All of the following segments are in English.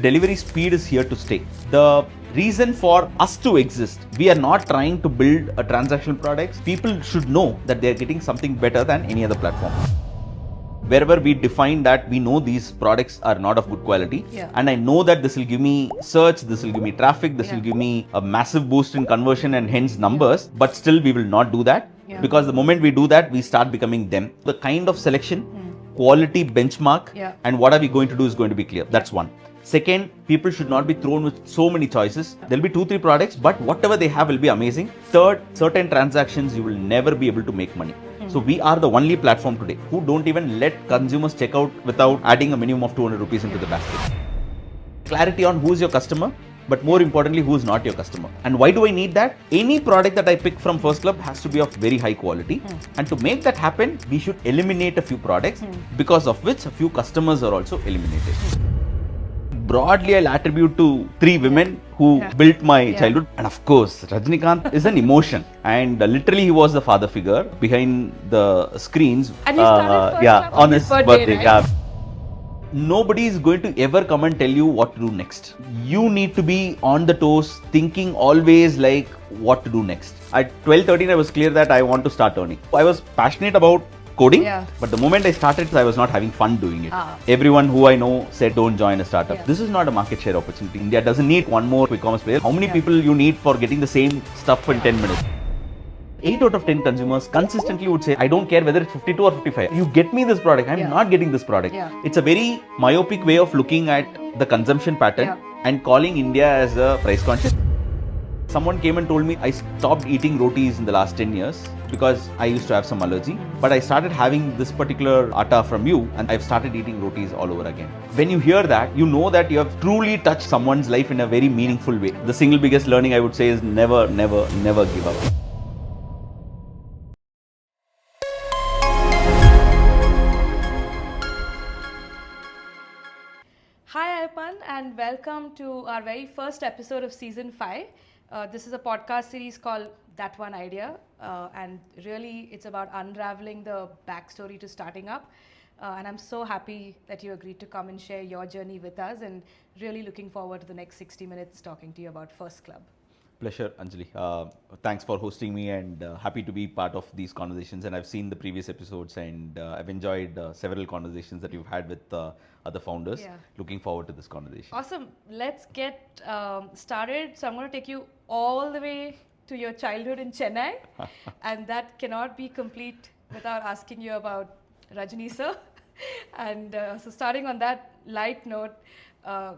Delivery speed is here to stay. The reason for us to exist, we are not trying to build a transactional products. People should know that they are getting something better than any other platform. Wherever we define that we know these products are not of good quality, and I know that this will give me search, this will give me traffic, this will give me a massive boost in conversion and hence numbers, but still we will not do that, because the moment we do that, we start becoming them. The kind of selection, quality benchmark, and what are we going to do is going to be clear. That's one. Second, people should not be thrown with so many choices. There'll be 2-3 products, but whatever they have will be amazing. Third, certain transactions you will never be able to make money. So we are the only platform today who don't even let consumers check out without adding a minimum of 200 rupees into the basket. Clarity on who is your customer, but more importantly, who is not your customer. And why do I need that? Any product that I pick from FirstClub has to be of very high quality. And to make that happen, we should eliminate a few products, because of which a few customers are also eliminated. Broadly, I'll attribute to 3 women who built my childhood. And of course, Rajinikanth is an emotion. And literally, he was the father figure behind the screens. And you started FirstClub on his birthday, right? Nobody is going to ever come and tell you what to do next. You need to be on the toes, thinking always like what to do next. At 12-13, I was clear that I want to start earning. I was passionate about coding, but the moment I started, I was not having fun doing it. Everyone who I know said, don't join a startup. This is not a market share opportunity. India doesn't need one more quick commerce player. How many people you need for getting the same stuff in 10 minutes? 8 out of 10 consumers consistently would say, I don't care whether it's 52 or 55. You get me this product, I'm not getting this product. It's a very myopic way of looking at the consumption pattern and calling India as a price conscious. Someone came and told me I stopped eating rotis in the last 10 years because I used to have some allergy. But I started having this particular atta from you and I've started eating rotis all over again. When you hear that, you know that you have truly touched someone's life in a very meaningful way. The single biggest learning I would say is never, never, never give up. Hi Ayyappan, and welcome to our very first episode of season 5. This is a podcast series called That One Idea, and really it's about unraveling the backstory to starting up. And I'm so happy that you agreed to come and share your journey with us, and really looking forward to the next 60 minutes talking to you about FirstClub. Pleasure, Anjali. Thanks for hosting me, and happy to be part of these conversations. And I've seen the previous episodes, and I've enjoyed several conversations that you've had with other founders. Looking forward to this conversation. Awesome. Let's get started. So I'm going to take you all the way to your childhood in Chennai, and that cannot be complete without asking you about Rajini sir. And so starting on that light note,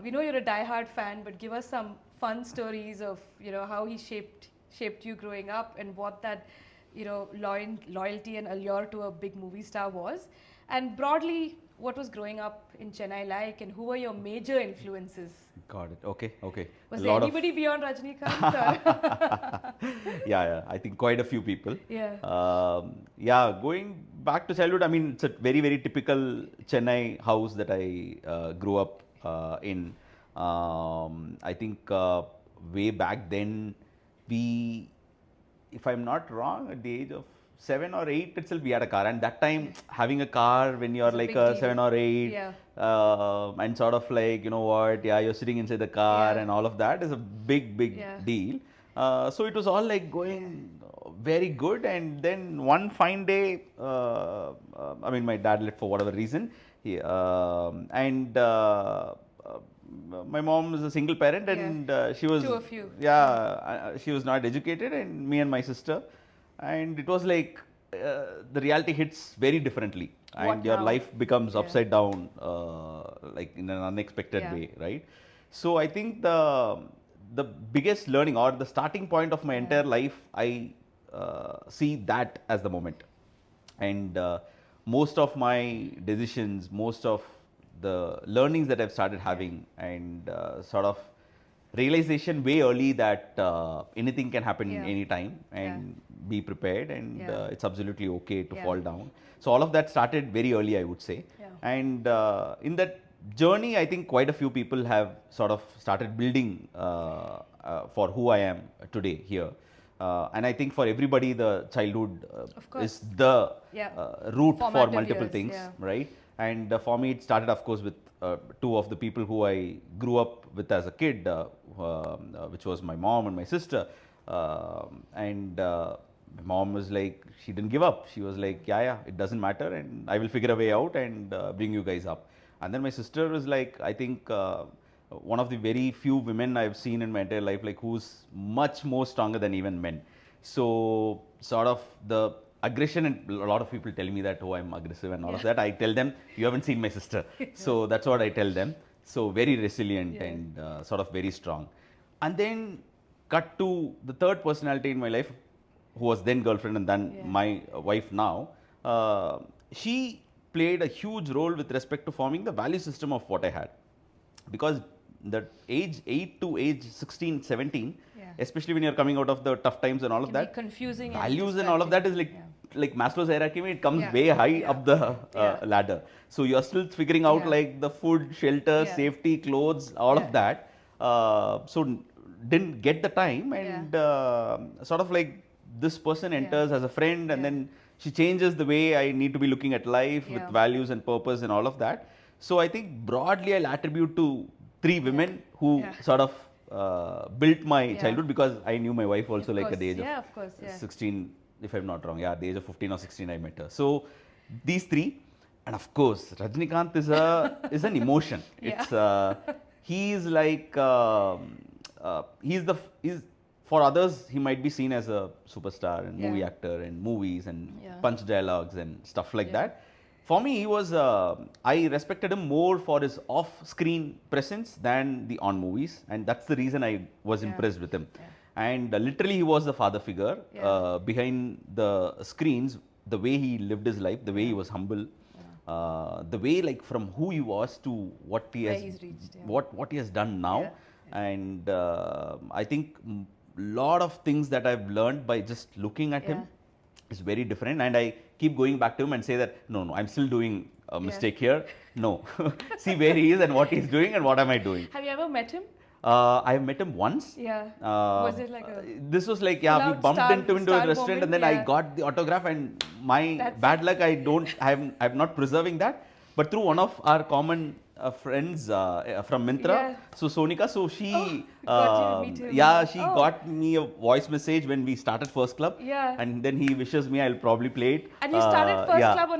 we know you're a diehard fan, but give us some fun stories of how he shaped you growing up, and what that loyalty and allure to a big movie star was, and broadly what was growing up in Chennai like, and who were your major influences? Got it. Okay. Was there anybody beyond Rajinikanth? Yeah. I think quite a few people. Going back to childhood, I mean, it's a very, very typical Chennai house that I grew up in. I think way back then, if I'm not wrong, at the age of 7 or 8 itself, we had a car. And that time, having a car when you're like a 7 or 8, and sort of like, you're sitting inside the car and all of that is a big deal. So it was all like going very good. And then one fine day, my dad left for whatever reason. My mom is a single parent, and she was Two of you. She was not educated, and me and my sister, and it was like the reality hits very differently, and your life becomes upside down, like in an unexpected way, right? So I think the biggest learning, or the starting point of my entire life, I see that as the moment, and most of my decisions, most of the learnings that I've started having, and sort of realization way early that anything can happen any time, and be prepared, and it's absolutely okay to fall down. So all of that started very early, I would say. And in that journey, I think quite a few people have sort of started building for who I am today here. And I think for everybody, the childhood is the root for multiple things, right? And for me, it started, of course, with two of the people who I grew up with as a kid, which was my mom and my sister. And my mom was like, she didn't give up. She was like, yeah, it doesn't matter, and I will figure a way out and bring you guys up. And then my sister was like, I think one of the very few women I've seen in my entire life, like who's much more stronger than even men. So sort of the aggression, and a lot of people tell me that, oh, I'm aggressive and all of that. I tell them, you haven't seen my sister. So that's what I tell them. So very resilient and sort of very strong. And then cut to the third personality in my life, who was then girlfriend and then my wife now. She played a huge role with respect to forming the value system of what I had. Because the age 8 to age 16, 17, especially when you're coming out of the tough times and all of that, confusing values and all of that is like Maslow's hierarchy, it comes way high up the ladder. So you're still figuring out like the food, shelter, safety, clothes, all of that. So didn't get the time, and sort of like this person enters as a friend, and then she changes the way I need to be looking at life with values and purpose and all of that. So I think broadly I'll attribute to three women who sort of built my childhood, because I knew my wife also like at the age of 16, if I'm not wrong. Yeah, at the age of 15 or 16 I met her. So these three, and of course Rajinikanth is an emotion. It's he's like he's for others he might be seen as a superstar and movie actor and movies and punch dialogues and stuff like that. For me, he was, I respected him more for his off-screen presence than the on movies, and that's the reason I was impressed with him. And literally, he was the father figure behind the screens. The way he lived his life, the way he was humble, the way like from who he was to what he has reached, what he has done now, and I think lot of things that I've learned by just looking at him is very different, and I keep going back to him and say that no, I'm still doing a mistake here. No, see where he is and what he's doing and what am I doing. Have you ever met him? I met him once. Was it like a? This was like we bumped into a restaurant, and then I got the autograph, and my bad luck, I'm not preserving that, but through one of our common friends from Myntra, so Sonika, so she she got me a voice message when we started FirstClub, and then he wishes me I'll probably play it. And you started FirstClub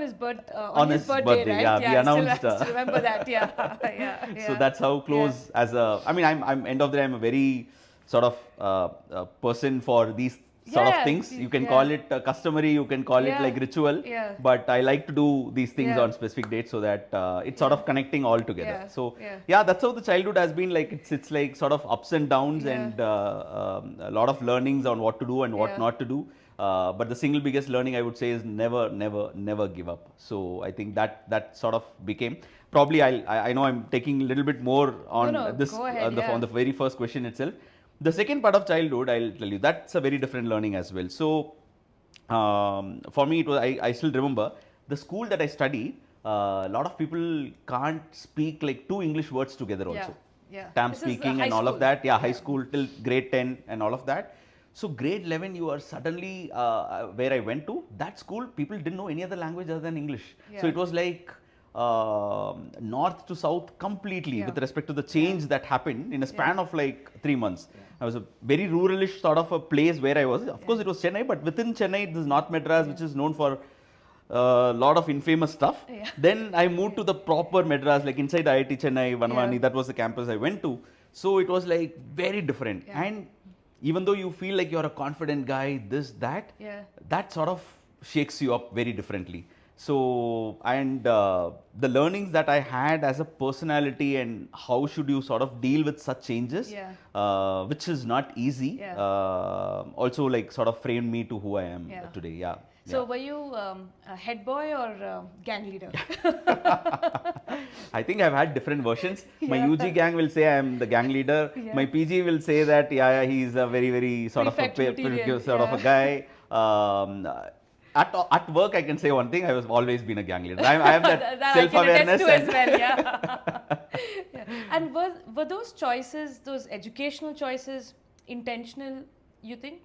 on his birthday, right? We announced. I still remember that. So that's how close as a. I mean, I'm end of the day, I'm a very sort of person for these sort of things. You can call it customary, you can call it like ritual, but I like to do these things on specific dates so that it's sort of connecting all together. So that's how the childhood has been. Like it's like sort of ups and downs and a lot of learnings on what to do and what not to do. But the single biggest learning I would say is never give up. So I think that sort of became probably I know I'm taking a little bit more on this on the very first question itself. The second part of childhood, I'll tell you, that's a very different learning as well. So, for me, it was I still remember the school that I studied. A lot of people can't speak like two English words together also. Tam speaking and all of that. High school till grade 10 and all of that. So grade 11, you are suddenly where I went to that school. People didn't know any other language other than English. So it was like north to south completely with respect to the change that happened in a span of like 3 months. I was a very ruralish sort of a place where I was. Of course, it was Chennai, but within Chennai, this is North Madras, which is known for a lot of infamous stuff. Then I moved to the proper Madras, like inside IIT Chennai, Vanvani, that was the campus I went to. So it was like very different. And even though you feel like you're a confident guy, this, that sort of shakes you up very differently. So, and the learnings that I had as a personality and how should you sort of deal with such changes, which is not easy, also like sort of framed me to who I am today. So were you a head boy or gang leader? I think I've had different versions. My UG gang will say I'm the gang leader. My PG will say that he's a very sort of a guy. At work, I can say one thing: I was always been a gang leader. I have that self-awareness. As well, And were those choices, those educational choices, intentional? You think,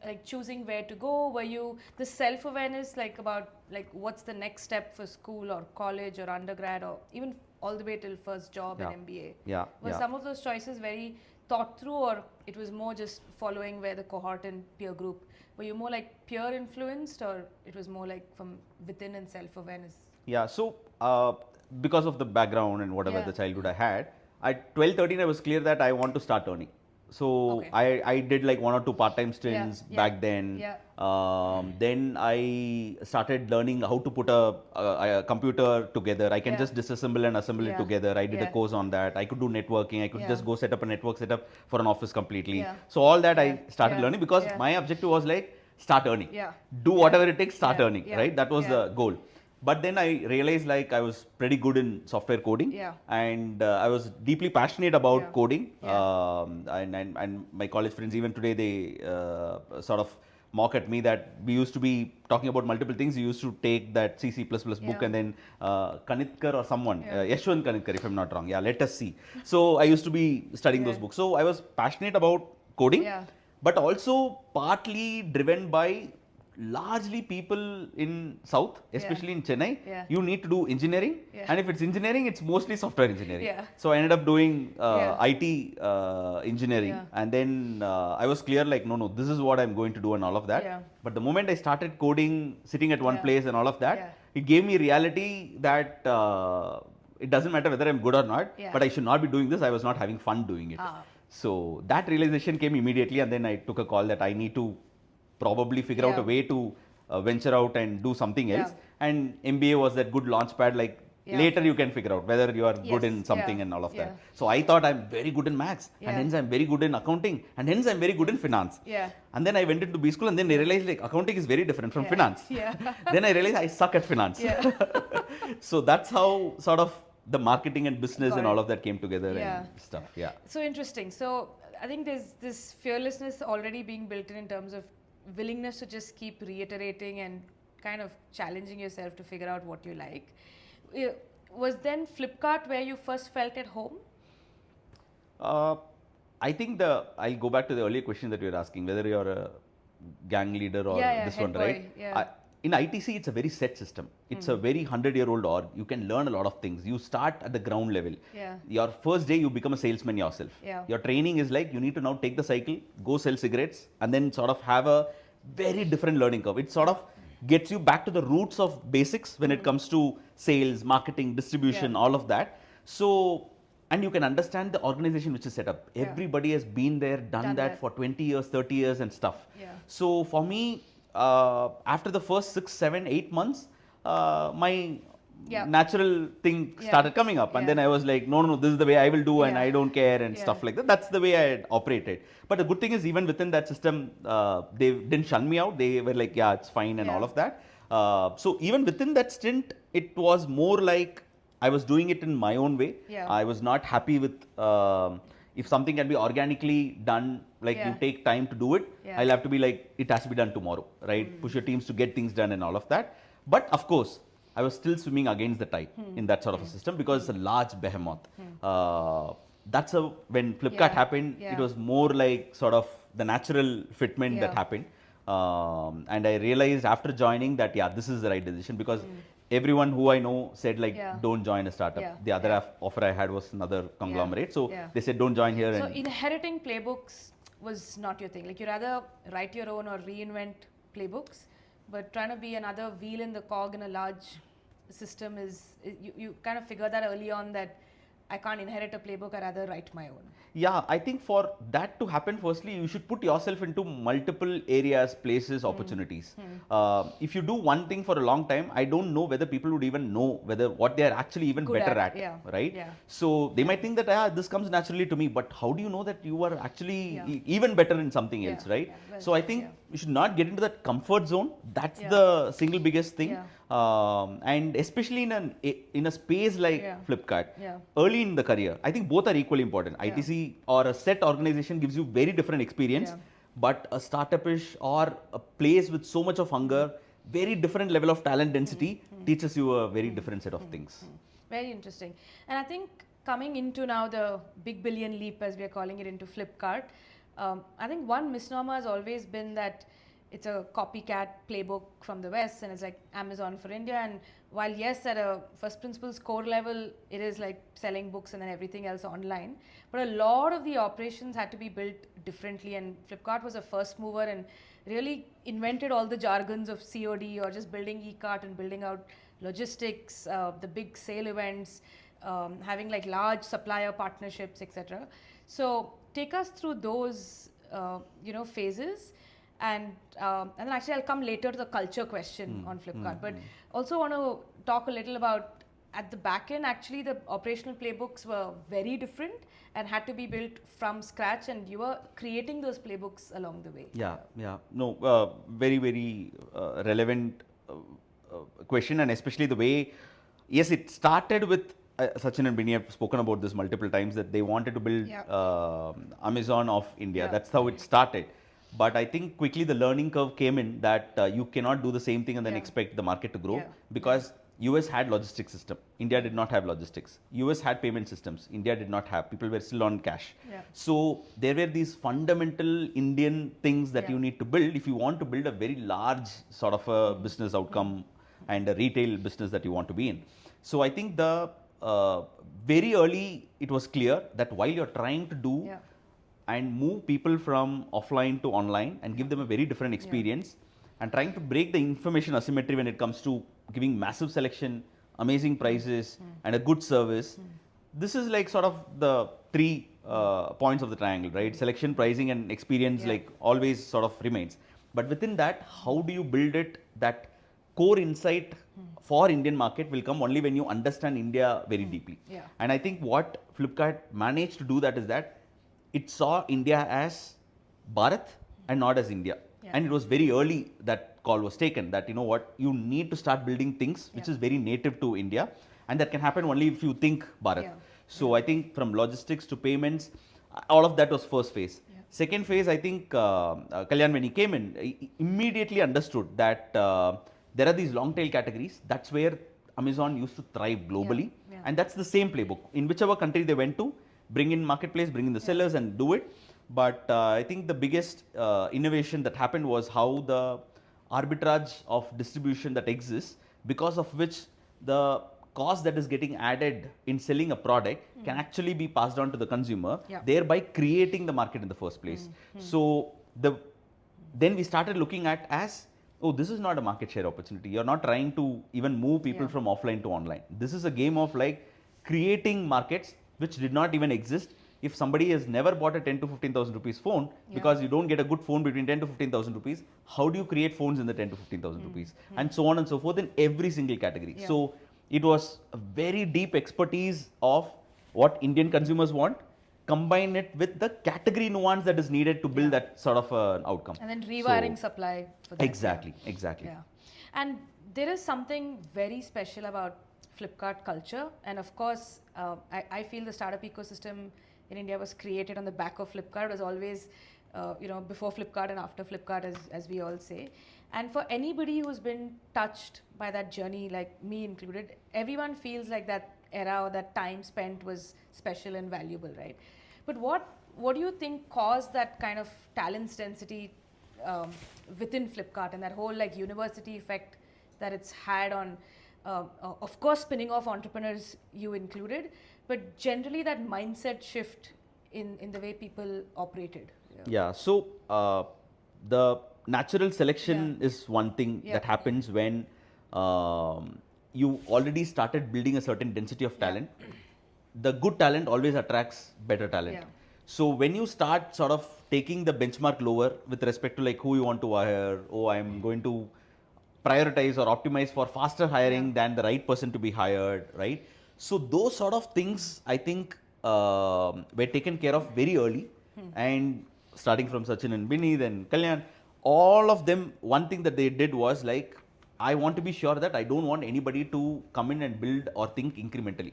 like choosing where to go? Were you the self-awareness, like about like what's the next step for school or college or undergrad or even all the way till first job Yeah. and MBA. Yeah. Were some of those choices very thought through, or it was more just following where the cohort and peer group? Were you more like peer influenced, or it was more like from within and self-awareness? Yeah, so because of the background and whatever Yeah. the childhood I had, at 12, 13, I was clear that I want to start earning. So Okay. I did like 1 or 2 part-time stints Yeah. back then. Yeah. Then I started learning how to put a computer together. I can Yeah. just disassemble and assemble it Yeah. together. I did a Yeah. course on that. I could do networking. I could Yeah. just go set up a network setup for an office completely. Yeah. So all that Yeah. I started Yeah. learning because Yeah. my objective was like start earning. Yeah. Do whatever it takes, start Yeah. earning, Yeah. right? That was Yeah. the goal. But then I realized like I was pretty good in software coding, Yeah. and I was deeply passionate about Yeah. coding. Yeah. And my college friends, even today, they sort of mock at me that we used to be talking about multiple things. We used to take that C++ book Yeah. and then Kanitkar or someone, Yeah. Yashwant Kanitkar, if I'm not wrong. Yeah, let us see. So I used to be studying those Yeah. books. So I was passionate about coding, Yeah. but also partly driven by largely people in South, especially in Chennai. Yeah. You need to do engineering, Yeah. and if it's engineering, it's mostly software engineering. Yeah. So I ended up doing Yeah. IT engineering, Yeah. and then I was clear like, no, this is what I'm going to do and all of that. Yeah. But the moment I started coding, sitting at one Yeah. place and all of that, Yeah. it gave me reality that it doesn't matter whether I'm good or not, Yeah. but I should not be doing this. I was not having fun doing it. Ah. So that realization came immediately, and then I took a call that I need to probably figure out Yeah. a way to venture out and do something else. Yeah. And MBA was that good launch pad. Like Yeah. later you can figure out whether you are good Yes. in something Yeah. and all of Yeah. that. So I thought I'm very good in maths, and Yeah. hence I'm very good in accounting, and hence I'm very good in finance. Yeah. And then I went into B school, and then I realized like accounting is very different from Yeah. finance. Yeah. Then I realized I suck at finance. Yeah. So that's how sort of the marketing and business Got and it. all of that came together Yeah. and stuff. Yeah. So interesting. So I think there's this fearlessness already being built in terms of willingness to just keep reiterating and kind of challenging yourself to figure out what you like. Was then Flipkart where you first felt at home? I think I'll go back to the earlier question that you were asking, whether you're a gang leader or Yeah, this head one, boy, right? yeah. In ITC, it's a very set system. It's a very 100-year-old org. You can learn a lot of things. You start at the ground level. Yeah. Your first day, you become a salesman yourself. Yeah. Your training is like you need to now take the cycle, go sell cigarettes, and then sort of have a very different learning curve. It sort of gets you back to the roots of basics when it comes to sales, marketing, distribution, Yeah. all of that. So, and you can understand the organization which is set up. Yeah. Everybody has been there, done Done that that. for 20 years, 30 years and stuff. Yeah. So for me, after the first 6, 7, 8 months, my Yeah. natural thing Yeah. started coming up, and Yeah. then I was like, no, this is the way I will do, and Yeah. I don't care and Yeah. stuff like that. That's the way I had operated. But the good thing is, even within that system, they didn't shun me out. They were like, yeah, it's fine and Yeah. all of that. So even within that stint, it was more like I was doing it in my own way. Yeah. I was not happy with if something can be organically done, like you Yeah. take time to do it. Yeah. I'll have to be like, it has to be done tomorrow, right? Push your teams to get things done and all of that. But of course, I was still swimming against the tide in that sort of a system because it's a large behemoth. That's when Flipkart Yeah. happened, Yeah. it was more like sort of the natural fitment that Yeah. happened. And I realized after joining that, yeah, this is the right decision because everyone who I know said like, Yeah. don't join a startup. Yeah. The other Yeah. offer I had was another conglomerate. So Yeah. they said, don't join here. So And inheriting playbooks was not your thing. Like you rather write your own or reinvent playbooks, but trying to be another wheel in the cog in a large system you kind of figure that early on that I can't inherit a playbook, I rather write my own. yeah, I think for that to happen, firstly, you should put yourself into multiple areas, places, opportunities. If you do one thing for a long time, I don't know whether people would even know whether what they are actually even Good better at, at, yeah, right? yeah. So they might think that this comes naturally to me, but how do you know that you are actually Yeah. even better in something Yeah, else, right? yeah, well So I said, think yeah. you should not get into that comfort zone. That's Yeah. the single biggest thing. Yeah. And especially in a space like Yeah. Flipkart, Yeah. early in the career, I think both are equally important. Yeah. ITC or a set organization gives you very different experience, Yeah. but a startupish or a place with so much of hunger, very different level of talent density teaches you a very different set of things. Very interesting. And I think coming into now the big billion leap, as we are calling it, into Flipkart, I think one misnomer has always been that it's a copycat playbook from the West and it's like Amazon for India. And while yes, at a first principles core level, it is like selling books and then everything else online. But a lot of the operations had to be built differently, and Flipkart was a first mover and really invented all the jargons of COD or just building e-cart and building out logistics, the big sale events, having like large supplier partnerships, etc. So take us through those, phases. And then actually I'll come later to the culture question on Flipkart, but also want to talk a little about at the back end. Actually, the operational playbooks were very different and had to be built from scratch, and you were creating those playbooks along the way. Yeah. No, very, very relevant question, and especially the way, yes, it started with Sachin and Binny have spoken about this multiple times that they wanted to build Amazon of India. That's how it started. But I think quickly the learning curve came in that you cannot do the same thing and then expect the market to grow because US had logistics system. India did not have logistics. US had payment systems. India did not have. People were still on cash. So there were these fundamental Indian things that you need to build if you want to build a very large sort of a business outcome and a retail business that you want to be in. So I think the very early it was clear that while you're trying to do and move people from offline to online and give them a very different experience and trying to break the information asymmetry when it comes to giving massive selection, amazing prices and a good service. This is like sort of the three points of the triangle, right? Selection, pricing and experience like always sort of remains. But within that, how do you build it that core insight for Indian market will come only when you understand India very deeply. And I think what Flipkart managed to do that is that it saw India as Bharat and not as India. And it was very early that call was taken that, you know what, you need to start building things which is very native to India, and that can happen only if you think Bharat. So I think from logistics to payments, all of that was first phase. Second phase, I think Kalyan, when he came in, he immediately understood that there are these long tail categories. That's where Amazon used to thrive globally. And that's the same playbook. In whichever country they went to, bring in marketplace, bring in the sellers and do it. But I think the biggest innovation that happened was how the arbitrage of distribution that exists, because of which the cost that is getting added in selling a product can actually be passed on to the consumer, thereby creating the market in the first place. So then we started looking at as, oh, this is not a market share opportunity. You're not trying to even move people from offline to online. This is a game of like creating markets which did not even exist. If somebody has never bought a 10 to 15,000 rupees phone, because you don't get a good phone between 10 to 15,000 rupees, how do you create phones in the 10 to 15,000 rupees? And so on and so forth in every single category. So it was a very deep expertise of what Indian consumers want, combine it with the category nuance that is needed to build that sort of an outcome. And then rewiring supply for that. Exactly. And there is something very special about Flipkart culture, and of course, I feel the startup ecosystem in India was created on the back of Flipkart. It was always, before Flipkart and after Flipkart, as we all say. And for anybody who's been touched by that journey, like me included, everyone feels like that era or that time spent was special and valuable, right? But what do you think caused that kind of talent density within Flipkart and that whole like university effect that it's had on, of course, spinning off entrepreneurs, you included, but generally that mindset shift in the way people operated? So the natural selection is one thing that happens when you already started building a certain density of talent. The good talent always attracts better talent. So when you start sort of taking the benchmark lower with respect to like who you want to hire, I'm going to prioritize or optimize for faster hiring than the right person to be hired, right? So those sort of things, I think, were taken care of very early. And starting from Sachin and Binny, then Kalyan, all of them, one thing that they did was like, I want to be sure that I don't want anybody to come in and build or think incrementally.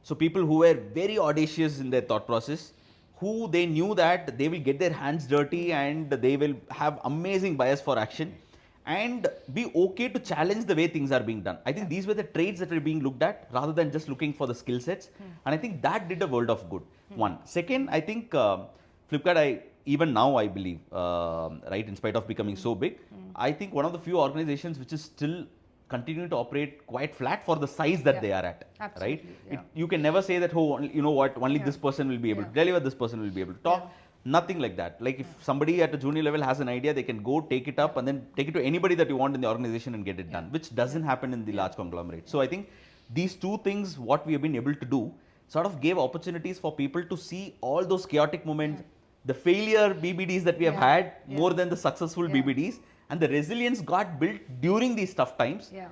So people who were very audacious in their thought process, who they knew that they will get their hands dirty and they will have amazing bias for action and be okay to challenge the way things are being done. I think these were the traits that were being looked at rather than just looking for the skill sets. And I think that did a world of good. One. Second, I think Flipkart, even now I believe, right, in spite of becoming so big, I think one of the few organizations which is still continue to operate quite flat for the size that Yeah. they are at, Absolutely, right? yeah. You can never say that, oh, you know what, only Yeah. this person will be able Yeah. to deliver, this person will be able to talk. Yeah. Nothing like that. Like if somebody at a junior level has an idea, they can go take it up Yeah. and then take it to anybody that you want in the organization and get it Yeah. done, which doesn't Yeah. happen in the Yeah. large conglomerate. So I think these two things, what we have been able to do, sort of gave opportunities for people to see all those chaotic moments, the failure BBDs that we have Yeah. had Yeah. more than the successful Yeah. BBDs, and the resilience got built during these tough times. Yeah.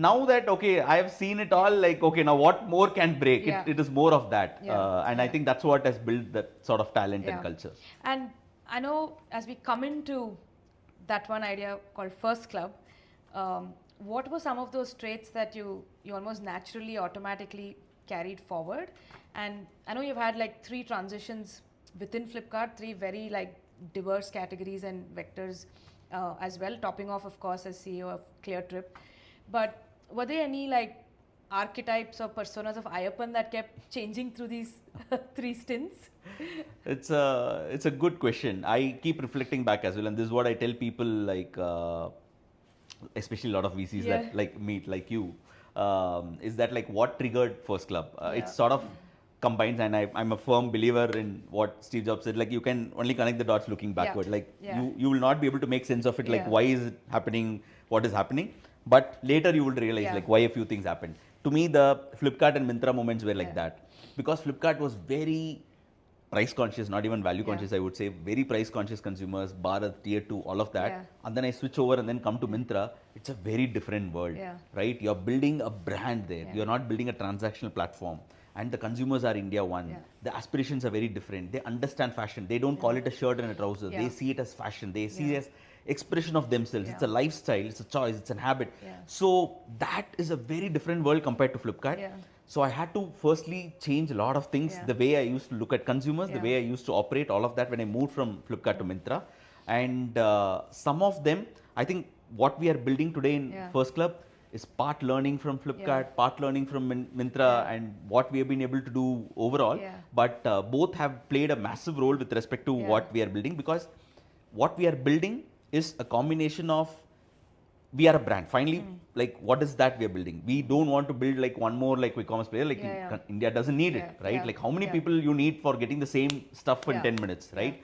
Now that, okay, I have seen it all, like, okay, now what more can break? Yeah. It is more of that. Yeah. And I Yeah. think that's what has built that sort of talent Yeah. and culture. And I know as we come into that one idea called FirstClub, what were some of those traits that you almost naturally, automatically carried forward? And I know you've had like 3 transitions within Flipkart, 3 very like diverse categories and vectors as well, topping off, of course, as CEO of ClearTrip. But were there any like archetypes or personas of Ayyappan that kept changing through these 3 stints? It's a good question. I keep reflecting back as well, and this is what I tell people, like especially a lot of VCs Yeah. that like meet, like you, is that like what triggered FirstClub? It Yeah. sort of combines, and I'm a firm believer in what Steve Jobs said. Like you can only connect the dots looking backward. Like Yeah. you will not be able to make sense of it. Like Yeah. why is it happening? What is happening? But later you will realize Yeah. like why a few things happened. To me, the Flipkart and Myntra moments were like Yeah. that, because Flipkart was very price conscious, not even value conscious, I would say. Very price conscious consumers, Bharat, tier 2, all of that. Yeah. And then I switch over and then come to Myntra. It's a very different world, Yeah. right? You're building a brand there. Yeah. You're not building a transactional platform. And the consumers are India one. Yeah. The aspirations are very different. They understand fashion. They don't call it a shirt and a trouser. Yeah. They see it as fashion. They see Yeah. it as expression of themselves. It's a Yeah. lifestyle. It's a choice. It's a habit. Yeah. So that is a very different world compared to Flipkart. Yeah. So I had to firstly change a lot of things, Yeah. the way I used to look at consumers, the Yeah. way I used to operate, all of that when I moved from Flipkart to Myntra. And some of them, I think what we are building today in Yeah. FirstClub is part learning from Flipkart, Yeah. part learning from Myntra, Yeah. and what we have been able to do overall. Yeah. But both have played a massive role with respect to Yeah. what we are building, because what we are building is a combination of, we are a brand. Finally, like what is that we are building? We don't want to build like one more like e-commerce player. Like Yeah. India doesn't need Yeah. it, right? Yeah. Like how many Yeah. people you need for getting the same stuff in Yeah. 10 minutes, right?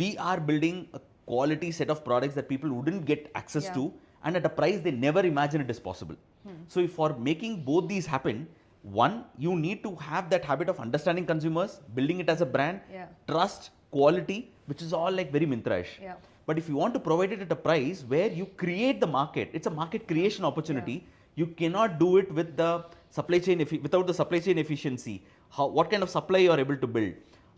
We are building a quality set of products that people wouldn't get access Yeah. to, and at a price they never imagine it is possible. So if for making both these happen, one, you need to have that habit of understanding consumers, building it as a brand, Yeah. trust, quality, which is all like very Myntra-ish. Yeah. But if you want to provide it at a price where you create the market, it's a market creation opportunity. You cannot do it with the supply chain without the supply chain efficiency. What kind of supply you are able to build?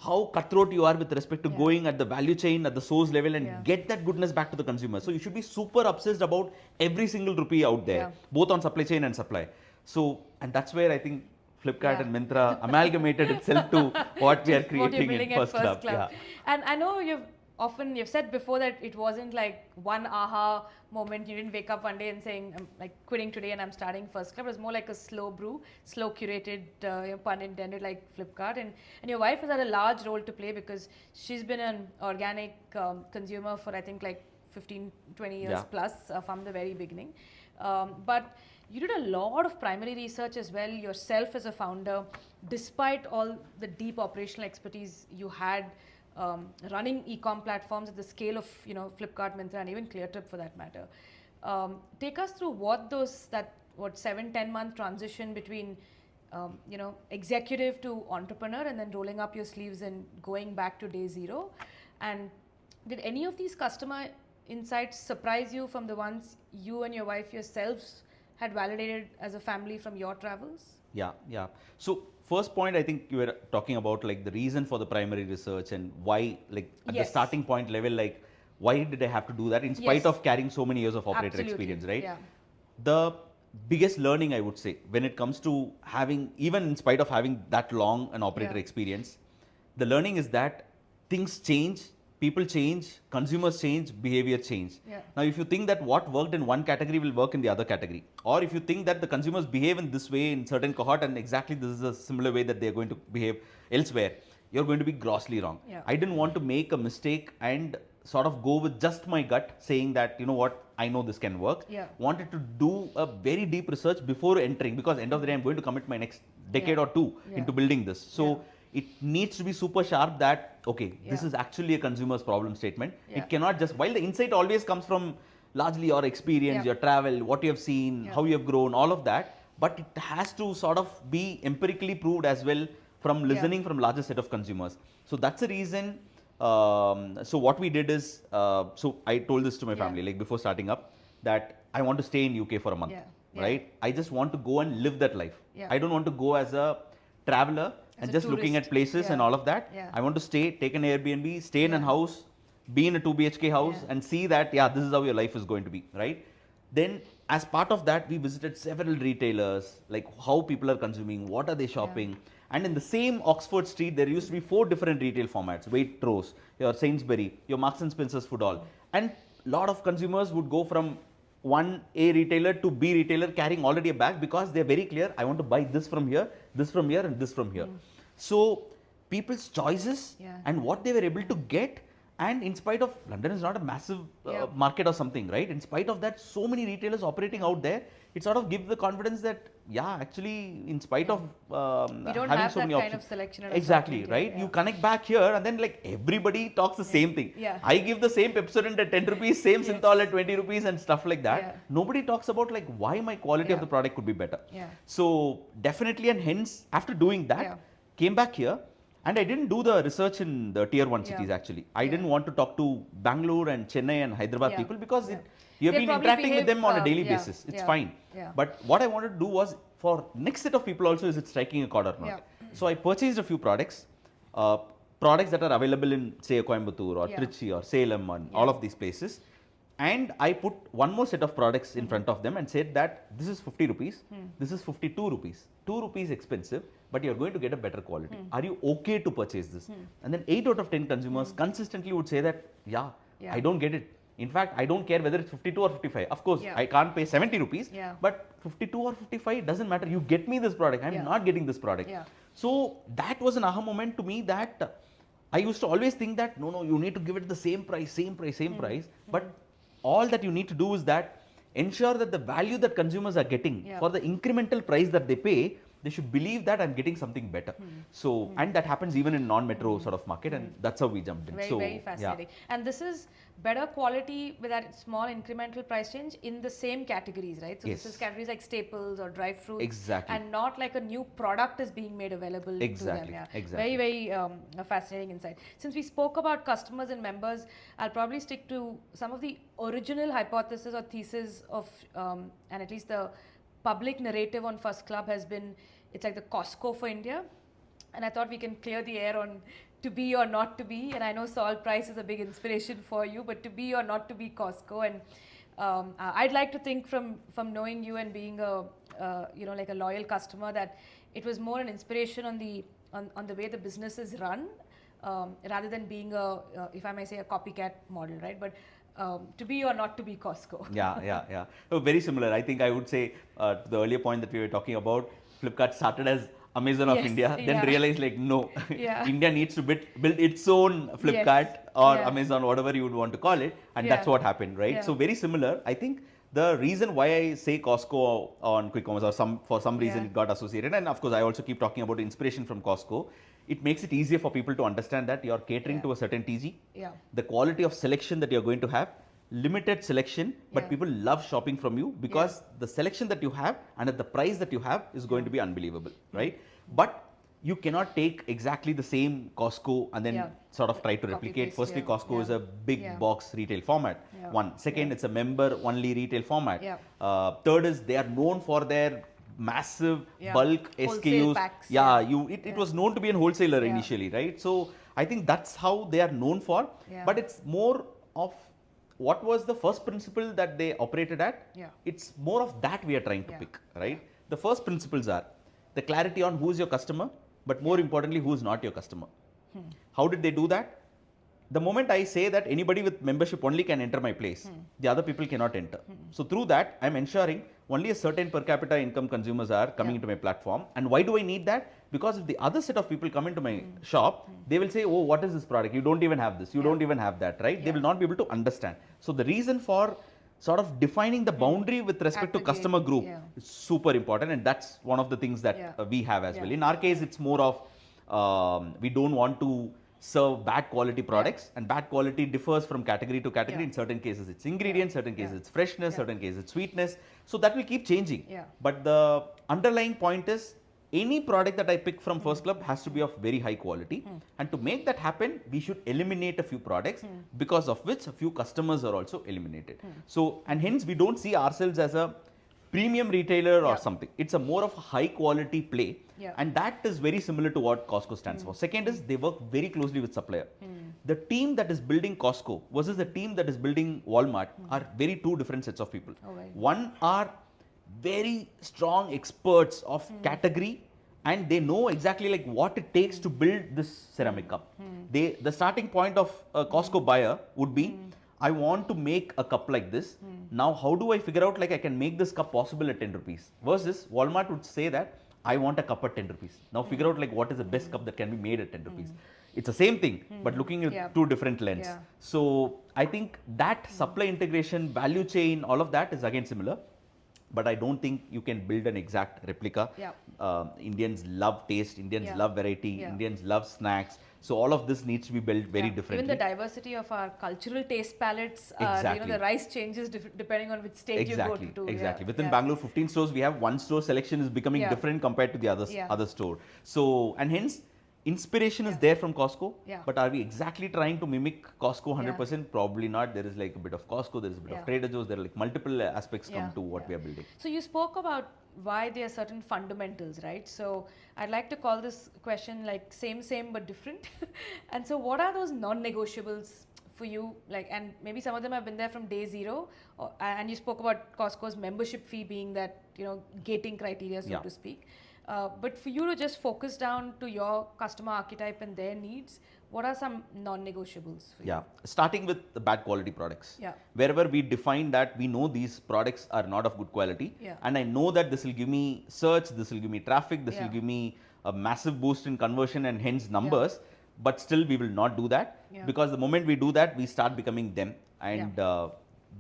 How cutthroat you are with respect to Yeah. going at the value chain, at the source level, and Yeah. get that goodness back to the consumer. So you should be super obsessed about every single rupee out there, Yeah. both on supply chain and supply. So, and that's where I think Flipkart Yeah. and Myntra amalgamated itself to what we are What you're creating building in at FirstClub. FirstClub. And I know you've said before that it wasn't like one aha moment. You didn't wake up one day and saying I'm like quitting today and I'm starting FirstClub. It was more like a slow brew, slow curated, pun intended, like Flipkart. And your wife has had a large role to play because she's been an organic consumer for I think like 15, 20 years Yeah. plus from the very beginning. But you did a lot of primary research as well yourself as a founder, despite all the deep operational expertise you had running e-com platforms at the scale of Flipkart, Myntra, and even ClearTrip for that matter. Take us through what 7-10 month transition between executive to entrepreneur and then rolling up your sleeves and going back to day zero. And did any of these customer insights surprise you from the ones you and your wife yourselves had validated as a family from your travels? Yeah. So first point, I think you were talking about like the reason for the primary research and why, like at the Yes. starting point level, like why did I have to do that in spite Yes. of carrying so many years of operator Absolutely. experience, right? Yeah. The biggest learning, I would say, when it comes to having, even in spite of having that long an operator Yeah. experience, the learning is that things change, people change, consumers change, behavior change. Yeah. Now, if you think that what worked in one category will work in the other category, or if you think that the consumers behave in this way in certain cohort and exactly this is a similar way that they are going to behave elsewhere, you're going to be grossly wrong. Yeah. I didn't want to make a mistake and sort of go with just my gut saying that, you know what, I know this can work. Yeah. Wanted to do a very deep research before entering, because end of the day I'm going to commit my next decade or two into building this. So it needs to be super sharp that, okay, this is actually a consumer's problem statement. It cannot just, while the insight always comes from largely your experience, your travel, what you have seen, how you have grown, all of that, but it has to sort of be empirically proved as well from listening from larger set of consumers. So that's the reason. So what we did is, so I told this to my family, like before starting up, that I want to stay in UK for a month, right? I just want to go and live that life. I don't want to go as a traveler and just looking at places and all of that. I want to stay, take an Airbnb, stay in a house, be in a 2 BHK house and see that, this is how your life is going to be, right? Then as part of that, we visited several retailers, like how people are consuming, what are they shopping. And in the same Oxford Street, there used to be 4 different retail formats: Waitrose, your Sainsbury, your Marks and Spencer's Food Hall. And a lot of consumers would go from one A retailer to B retailer carrying already a bag, because they're very clear, I want to buy this from here, and this from here. So people's choices and what they were able to get, and in spite of London is not a massive market or something, right? In spite of that, so many retailers operating out there, it sort of gives the confidence that, actually, in spite of we don't having have so that many kind options, of selection at exactly, right? You connect back here, and then like everybody talks the same thing. I give the same Pepsodent at 10 rupees, same Synthol at 20 rupees and stuff like that. Nobody talks about like why my quality of the product could be better. So definitely, and hence after doing that, came back here. And I didn't do the research in the tier 1 cities actually. I didn't want to talk to Bengaluru and Chennai and Hyderabad people, because you have been interacting with them on a daily basis. It's fine. But what I wanted to do was, for next set of people also, is it striking a chord or not? So I purchased a few products, products that are available in, say, Coimbatore or Trichy or Salem and all of these places. And I put one more set of products in front of them and said that this is 50 rupees, this is 52 rupees, 2 rupees expensive, but you're going to get a better quality. Are you okay to purchase this? And then 8 out of 10 consumers consistently would say that, I don't get it. In fact, I don't care whether it's 52 or 55. Of course, I can't pay 70 rupees, but 52 or 55, doesn't matter. You get me this product. I'm not getting this product. So that was an aha moment to me, that I used to always think that, no, you need to give it the same price, same price. But all that you need to do is that ensure that the value that consumers are getting for the incremental price that they pay, they should believe that I'm getting something better. So, and that happens even in non-metro sort of market, and that's how we jumped in. Very fascinating. And this is better quality with that small incremental price change in the same categories, right? So this is categories like staples or dry fruits, and not like a new product is being made available to them. Very fascinating insight. Since we spoke about customers and members, I'll probably stick to some of the original hypothesis or thesis of, and at least the public narrative on FirstClub has been, it's like the Costco for India. And I thought we can clear the air on to be or not to be. And I know Saul Price is a big inspiration for you, but to be or not to be Costco. And I'd like to think from knowing you and being a like a loyal customer, that it was more an inspiration on the way the business is run, rather than being a, if I may say, a copycat model, right? But to be or not to be Costco. So very similar. I think I would say, to the earlier point that we were talking about, Flipkart started as Amazon of India, then realized like, no, India needs to build its own Flipkart or Amazon, whatever you would want to call it. And that's what happened, right? So very similar. I think the reason why I say Costco on quick commerce, or for some reason it got associated, and of course I also keep talking about inspiration from Costco, it makes it easier for people to understand that you're catering to a certain TG. The quality of selection that you're going to have, limited selection, but people love shopping from you because the selection that you have and at the price that you have is going to be unbelievable, right? But you cannot take exactly the same Costco and then sort of try to replicate. Firstly, Costco is a big box retail format. Second, it's a member only retail format. Third is they are known for their massive bulk wholesale SKUs. Packs, It was known to be a wholesaler initially, right? So I think that's how they are known for. But it's more of what was the first principle that they operated at. It's more of that we are trying to pick, right? The first principles are the clarity on who is your customer, but more importantly, who is not your customer. How did they do that? The moment I say that anybody with membership only can enter my place, the other people cannot enter. So through that, I'm ensuring only a certain per capita income consumers are coming into my platform. And why do I need that? Because if the other set of people come into my shop, they will say, oh, what is this product? You don't even have this. You don't even have that, right? They will not be able to understand. So the reason for sort of defining the boundary with respect to customer group is super important, and that's one of the things that we have as well. In our case, it's more of we don't want to serve bad quality products, and bad quality differs from category to category. In certain cases it's ingredients, certain cases it's freshness, certain cases it's sweetness, so that will keep changing. But the underlying point is any product that I pick from FirstClub has to be of very high quality, and to make that happen we should eliminate a few products, because of which a few customers are also eliminated. So, and hence we don't see ourselves as a premium retailer or something. It's a more of a high quality play, and that is very similar to what Costco stands for. Second is they work very closely with supplier. The team that is building Costco versus the team that is building Walmart are very two different sets of people. One are very strong experts of category, and they know exactly like what it takes to build this ceramic cup. The starting point of a Costco buyer would be, I want to make a cup like this. Now how do I figure out like I can make this cup possible at 10 rupees? Versus Walmart would say that I want a cup at 10 rupees. Now figure out like what is the best cup that can be made at 10 rupees. It's the same thing, but looking at two different lenses. So I think that supply integration, value chain, all of that is again similar. But I don't think you can build an exact replica. Indians love taste, Indians love variety, Indians love snacks. So all of this needs to be built very differently. Even the diversity of our cultural taste palettes, the rice changes depending on which state you go to. Exactly. Within Bangalore 15 stores, we have one store selection is becoming different compared to the other store. So, and hence, inspiration is there from Costco, but are we exactly trying to mimic Costco 100%? Probably not. There is like a bit of Costco, there is a bit of Trader Joe's, there are like multiple aspects come to what we are building. So you spoke about why there are certain fundamentals, right? So I'd like to call this question like same but different. And so what are those non-negotiables for you? Like, and maybe some of them have been there from day zero, and you spoke about Costco's membership fee being that, gating criteria, so to speak. But for you to just focus down to your customer archetype and their needs, what are some non-negotiables for you? Starting with the bad quality products. Wherever we define that we know these products are not of good quality, and I know that this will give me search, this will give me traffic, this will give me a massive boost in conversion and hence numbers, but still we will not do that, because the moment we do that, we start becoming them, and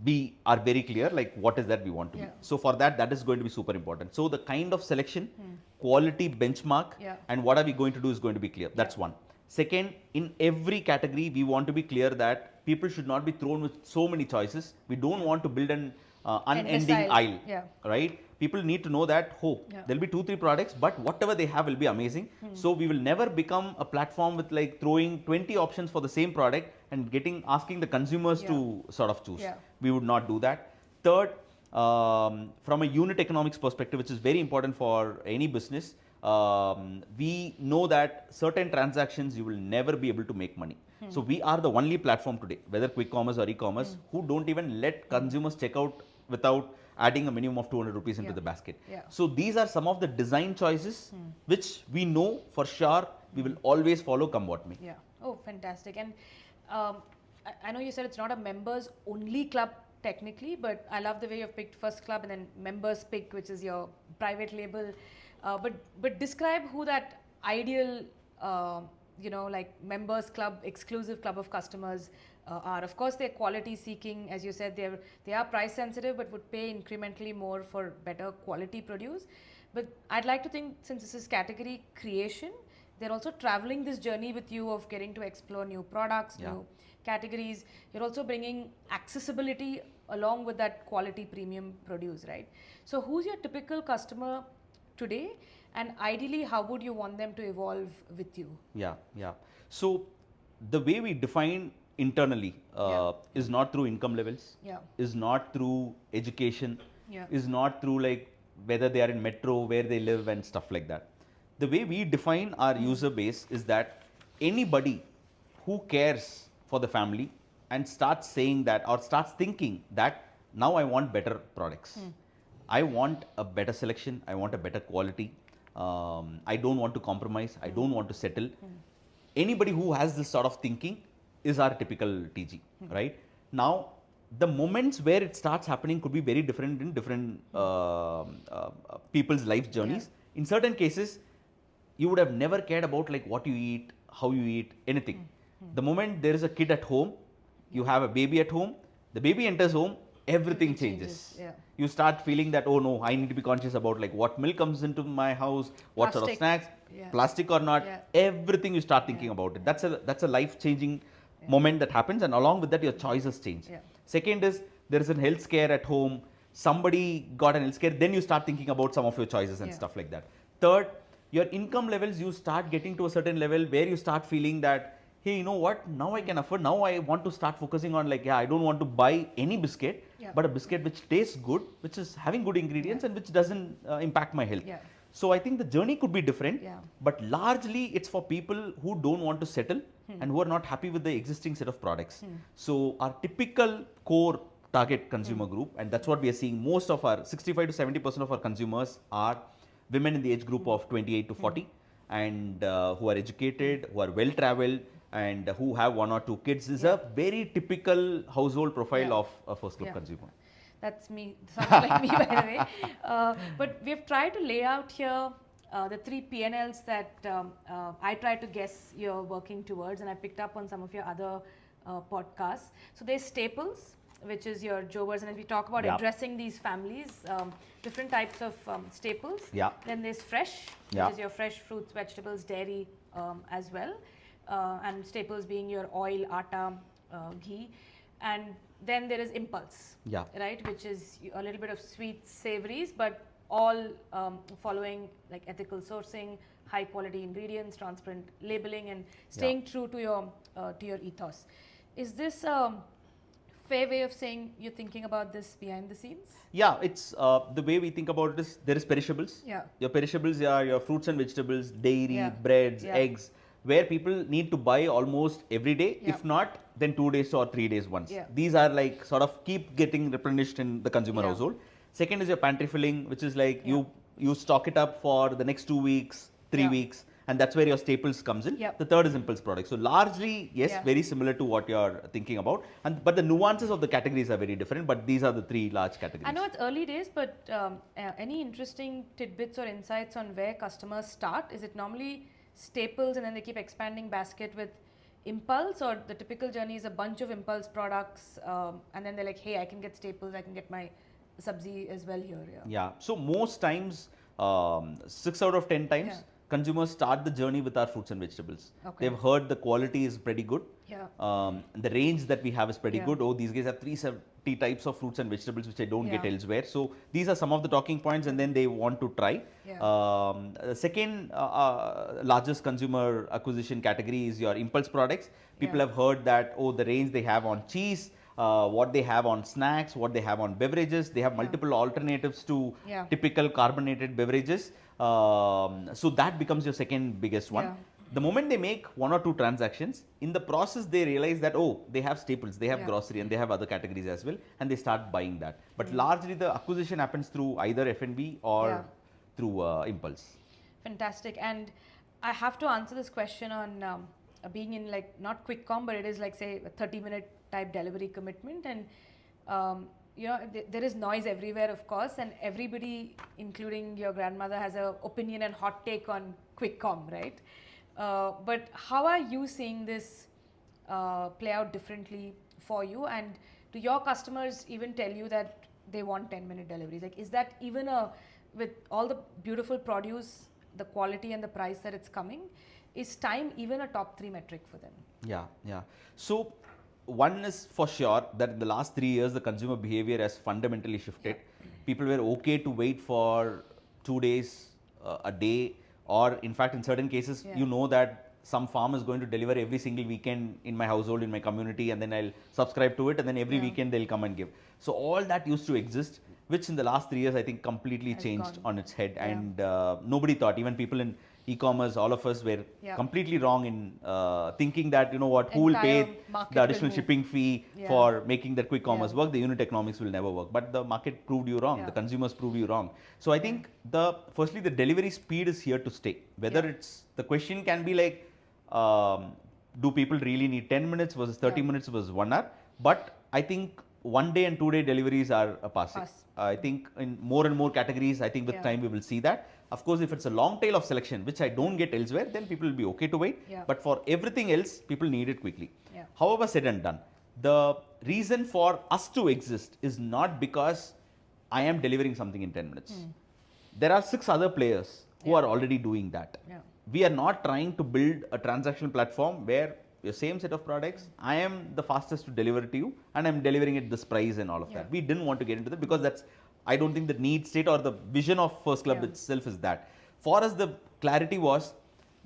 we are very clear like what is that we want to be. So for that is going to be super important. So the kind of selection, quality benchmark, and what are we going to do is going to be clear. That's one. Second, in every category we want to be clear that people should not be thrown with so many choices. We don't want to build an unending aisle, right? People need to know that there'll be 2-3 products, but whatever they have will be amazing. So we will never become a platform with like throwing 20 options for the same product and asking the consumers to sort of choose. We would not do that. Third, from a unit economics perspective, which is very important for any business, we know that certain transactions you will never be able to make money. So we are the only platform today, whether quick commerce or e-commerce, who don't even let consumers check out without adding a minimum of 200 rupees into the basket. So these are some of the design choices which we know for sure we will always follow come what may. Oh, fantastic. And I know you said it's not a members only club technically, but I love the way you've picked FirstClub and then members pick, which is your private label. But describe who that ideal like members club, exclusive club of customers are. Of course, they're quality seeking, as you said, they are price sensitive, but would pay incrementally more for better quality produce. But I'd like to think, since this is category creation, they're also traveling this journey with you of getting to explore new products, new categories. You're also bringing accessibility along with that quality premium produce, right? So who's your typical customer today, and ideally how would you want them to evolve with you? So the way we define internally is not through income levels, is not through education, is not through like whether they are in metro, where they live and stuff like that. The way we define our user base is that anybody who cares for the family and starts saying that or starts thinking that now I want better products. I want a better selection, I want a better quality, I don't want to compromise, I don't want to settle. Anybody who has this sort of thinking is our typical TG, right? Now, the moments where it starts happening could be very different in different people's life journeys. In certain cases, you would have never cared about like what you eat, how you eat, anything. The moment there is a kid at home, you have a baby at home, the baby enters home, everything changes. Yeah. You start feeling that, oh no, I need to be conscious about like what milk comes into my house, what sort of Plastic. snacks, Yeah. plastic or not, Yeah. everything you start thinking about it. That's a life-changing moment that happens, and along with that, your choices change. Yeah. Second is there is a health scare at home. Somebody got an health scare, then you start thinking about some of your choices and stuff like that. Third, your income levels, you start getting to a certain level where you start feeling that, hey, you know what, now I can afford, now I want to start focusing on like, yeah, I don't want to buy any biscuit, but a biscuit which tastes good, which is having good ingredients and which doesn't impact my health. So I think the journey could be different, but largely it's for people who don't want to settle and who are not happy with the existing set of products. So our typical core target consumer group, and that's what we are seeing, most of our 65 to 70% of our consumers are women in the age group of 28 to 40, and who are educated, who are well traveled, and who have one or two kids. Is a very typical household profile of a FirstClub consumer. That's me, sounds like me by the way. But we've tried to lay out here the 3 P&Ls that I tried to guess you're working towards, and I picked up on some of your other podcasts. So there's staples, which is your jowers, and as we talk about addressing these families, different types of staples. Then there's fresh, which is your fresh fruits, vegetables, dairy as well, and staples being your oil, atta, ghee, and then there is impulse, right, which is a little bit of sweet savories, but all following like ethical sourcing, high quality ingredients, transparent labeling, and staying true to your ethos. Is this fair way of saying you're thinking about this behind the scenes? Yeah, it's the way we think about it is there is perishables. Your perishables are your fruits and vegetables, dairy, breads, eggs, where people need to buy almost every day. If not, then 2 days or 3 days once. These are like sort of keep getting replenished in the consumer household. Second is your pantry filling, which is like you stock it up for the next 2 weeks, 3 weeks, and that's where your staples comes in. The third is impulse products. So largely, yes, very similar to what you're thinking about, but the nuances of the categories are very different. But these are the 3 large categories. I know it's early days, but any interesting tidbits or insights on where customers start? Is it normally staples and then they keep expanding basket with impulse, or the typical journey is a bunch of impulse products and then they're like, hey, I can get staples, I can get my sabzi as well here? So most times, 6 out of 10 times, consumers start the journey with our fruits and vegetables. They've heard the quality is pretty good. The range that we have is pretty good. Oh, these guys have 370 types of fruits and vegetables which I don't get elsewhere. So these are some of the talking points, and then they want to try. The second largest consumer acquisition category is your impulse products. People have heard that, oh, the range they have on cheese, what they have on snacks, what they have on beverages. They have multiple alternatives to typical carbonated beverages. So that becomes your second biggest one. The moment they make 1 or 2 transactions, in the process they realize that, oh, they have staples, they have grocery, and they have other categories as well, and they start buying that. But largely the acquisition happens through either F&B or through impulse. Fantastic. And I have to answer this question on being in like not quick com, but it is like say a 30-minute type delivery commitment, and there is noise everywhere, of course, and everybody, including your grandmother, has an opinion and hot take on quick com, right? But how are you seeing this play out differently for you? And do your customers even tell you that they want 10-minute deliveries? Like, is that even with all the beautiful produce, the quality and the price that it's coming, is time even a top 3 metric for them? So one is for sure that in the last 3 years, the consumer behavior has fundamentally shifted. People were okay to wait for 2 days, a day, or in fact, in certain cases, you know that some farm is going to deliver every single weekend in my household, in my community, and then I'll subscribe to it, and then every weekend they'll come and give. So all that used to exist, which in the last 3 years, I think completely changed on its head. And nobody thought, even people in e-commerce, all of us were completely wrong in thinking that, you know what, who will pay the additional shipping fee for making that quick commerce work? The unit economics will never work. But the market proved you wrong. The consumers proved you wrong. So I think firstly, the delivery speed is here to stay. Whether it's, the question can be like, do people really need 10 minutes versus 30 minutes versus 1 hour? But I think 1 day and 2 day deliveries are a passing. I think in more and more categories, I think with time we will see that. Of course, if it's a long tail of selection, which I don't get elsewhere, then people will be okay to wait. But for everything else, people need it quickly. However said and done, The reason for us to exist is not because I am delivering something in 10 minutes. There are 6 other players who are already doing that. We are not trying to build a transactional platform where your same set of products, I am the fastest to deliver it to you and I'm delivering it this price and all of that. We didn't want to get into that because that's, I don't think the need state or the vision of FirstClub itself is that. For us, the clarity was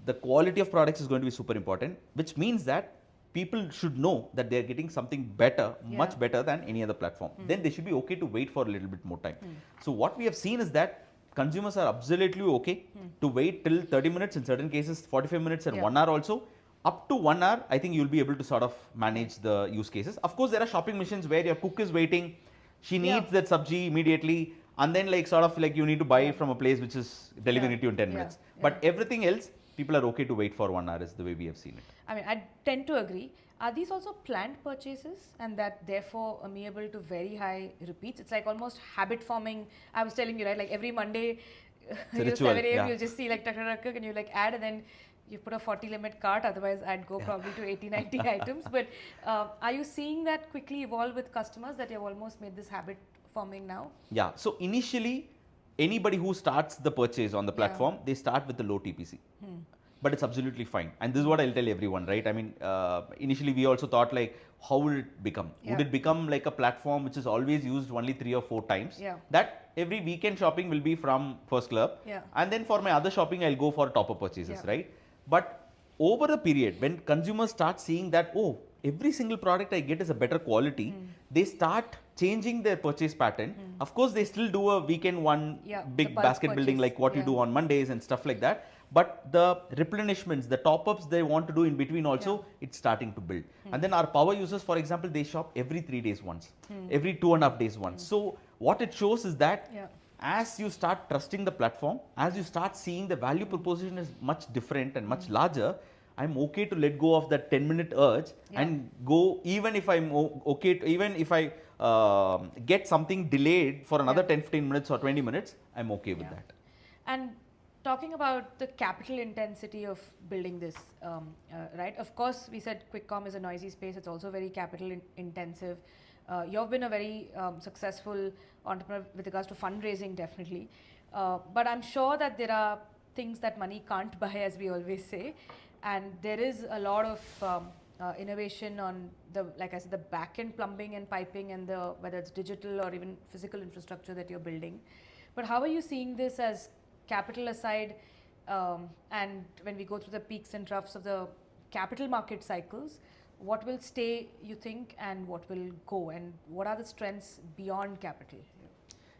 the quality of products is going to be super important, which means that people should know that they are getting something better, much better than any other platform. Then they should be okay to wait for a little bit more time. So what we have seen is that consumers are absolutely okay to wait till 30 minutes, in certain cases 45 minutes and 1 hour also. Up to 1 hour, I think you'll be able to sort of manage the use cases. Of course, there are shopping machines where your cook is waiting, she needs that sabji immediately, and then like sort of like you need to buy from a place which is delivering it to you in 10 minutes. But everything else, people are okay to wait for 1 hour is the way we have seen it. I mean, I tend to agree. Are these also planned purchases and that therefore amenable to very high repeats? It's like almost habit forming. I was telling you, right? Like every Monday, you 7 a.m. you'll just see like and you like add and then you put a 40 limit cart, otherwise I'd go probably to 80, 90 items. But are you seeing that quickly evolve with customers that you've almost made this habit forming now? Yeah, so initially, anybody who starts the purchase on the platform, they start with the low TPC. But it's absolutely fine. And this is what I'll tell everyone, right? I mean, initially we also thought like, how will it become? Would it become like a platform which is always used only 3 or 4 times? That every weekend shopping will be from FirstClub. And then for my other shopping, I'll go for top-up purchases, right? But over the period, when consumers start seeing that, oh, every single product I get is a better quality, they start changing their purchase pattern. It course, they still do a weekend one big basket building like what you do on Mondays and stuff like that. But the replenishments, the top-ups they want to do in between also, it's starting to build. And then our power users, for example, they shop every 3 days once, every 2.5 days once. So what it shows is that as you start trusting the platform, as you start seeing the value proposition is much different and much larger, I'm okay to let go of that 10-minute urge and go, even if I'm okay, even if I get something delayed for another 10, 15 minutes or 20 minutes, I'm okay with that. And talking about the capital intensity of building this, right? Of course, we said quick com is a noisy space. It's also very capital intensive. You've been a very successful entrepreneur with regards to fundraising, definitely. But I'm sure that there are things that money can't buy, as we always say. And there is a lot of innovation on the, like I said, the back-end plumbing and piping and the, whether it's digital or even physical infrastructure that you're building. But how are you seeing this as capital aside, and when we go through the peaks and troughs of the capital market cycles, what will stay, you think, and what will go, and what are the strengths beyond capital?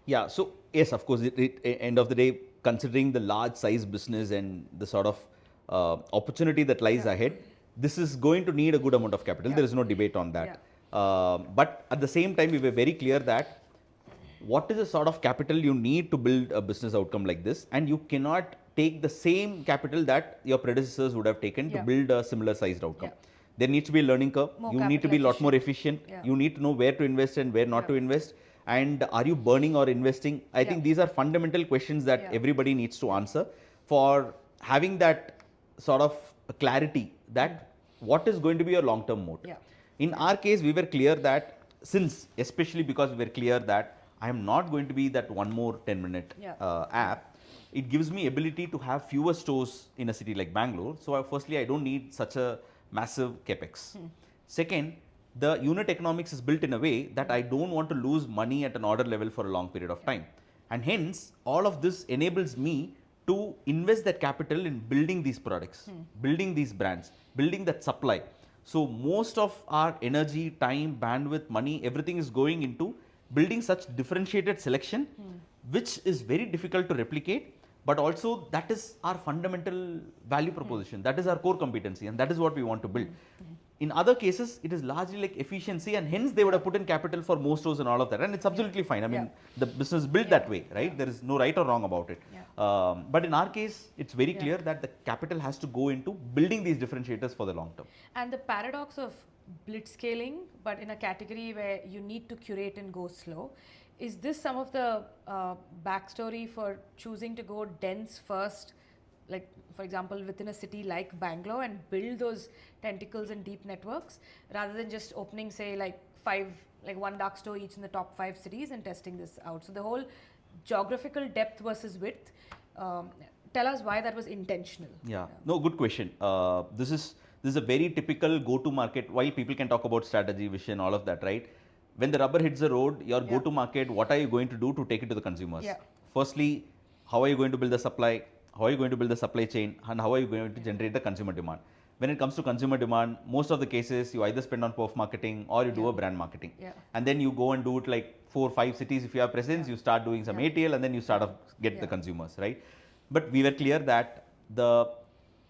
Yeah, so yes, of course, end of the day, considering the large size business and the sort of opportunity that lies ahead, this is going to need a good amount of capital. There is no debate on that. But at the same time, we were very clear that what is the sort of capital you need to build a business outcome like this, and you cannot take the same capital that your predecessors would have taken to build a similar sized outcome. There needs to be a learning curve. You need to be a lot more efficient. You need to know where to invest and where not to invest. And are you burning or investing? I think these are fundamental questions that everybody needs to answer for having that sort of clarity that what is going to be your long-term moat. In our case, we were clear that since, especially because we were clear that I am not going to be that one more 10-minute app, it gives me ability to have fewer stores in a city like Bangalore. So firstly, I don't need such a massive capex. Second, the unit economics is built in a way that I don't want to lose money at an order level for a long period of time. And hence, all of this enables me to invest that capital in building these products, building these brands, building that supply. So most of our energy, time, bandwidth, money, everything is going into building such differentiated selection, which is very difficult to replicate, but also that is our fundamental value proposition. That is our core competency, and that is what we want to build. In other cases, it is largely like efficiency, and hence they would have put in capital for more stores and all of that, and it's absolutely fine. I mean, the business is built that way, right? There is no right or wrong about it. But in our case, it's very clear that the capital has to go into building these differentiators for the long term. And the paradox of blitzscaling, but in a category where you need to curate and go slow, is this some of the backstory for choosing to go dense first, like for example, within a city like Bangalore and build those tentacles and deep networks rather than just opening, say, one dark store each in the top 5 cities and testing this out. So the whole geographical depth versus width. Tell us why that was intentional. Yeah. No, good question. This is a very typical go-to market. While people can talk about strategy, vision, all of that, right? When the rubber hits the road, your go-to market, what are you going to do to take it to the consumers? Yeah. Firstly, how are you going to build the supply? How are you going to build the supply chain? And how are you going to generate the consumer demand? When it comes to consumer demand, most of the cases you either spend on perf marketing or you do a brand marketing. Yeah. And then you go and do it like 4 or 5 cities. If you have presence, you start doing some ATL and then you start to get the consumers, right? But we were clear that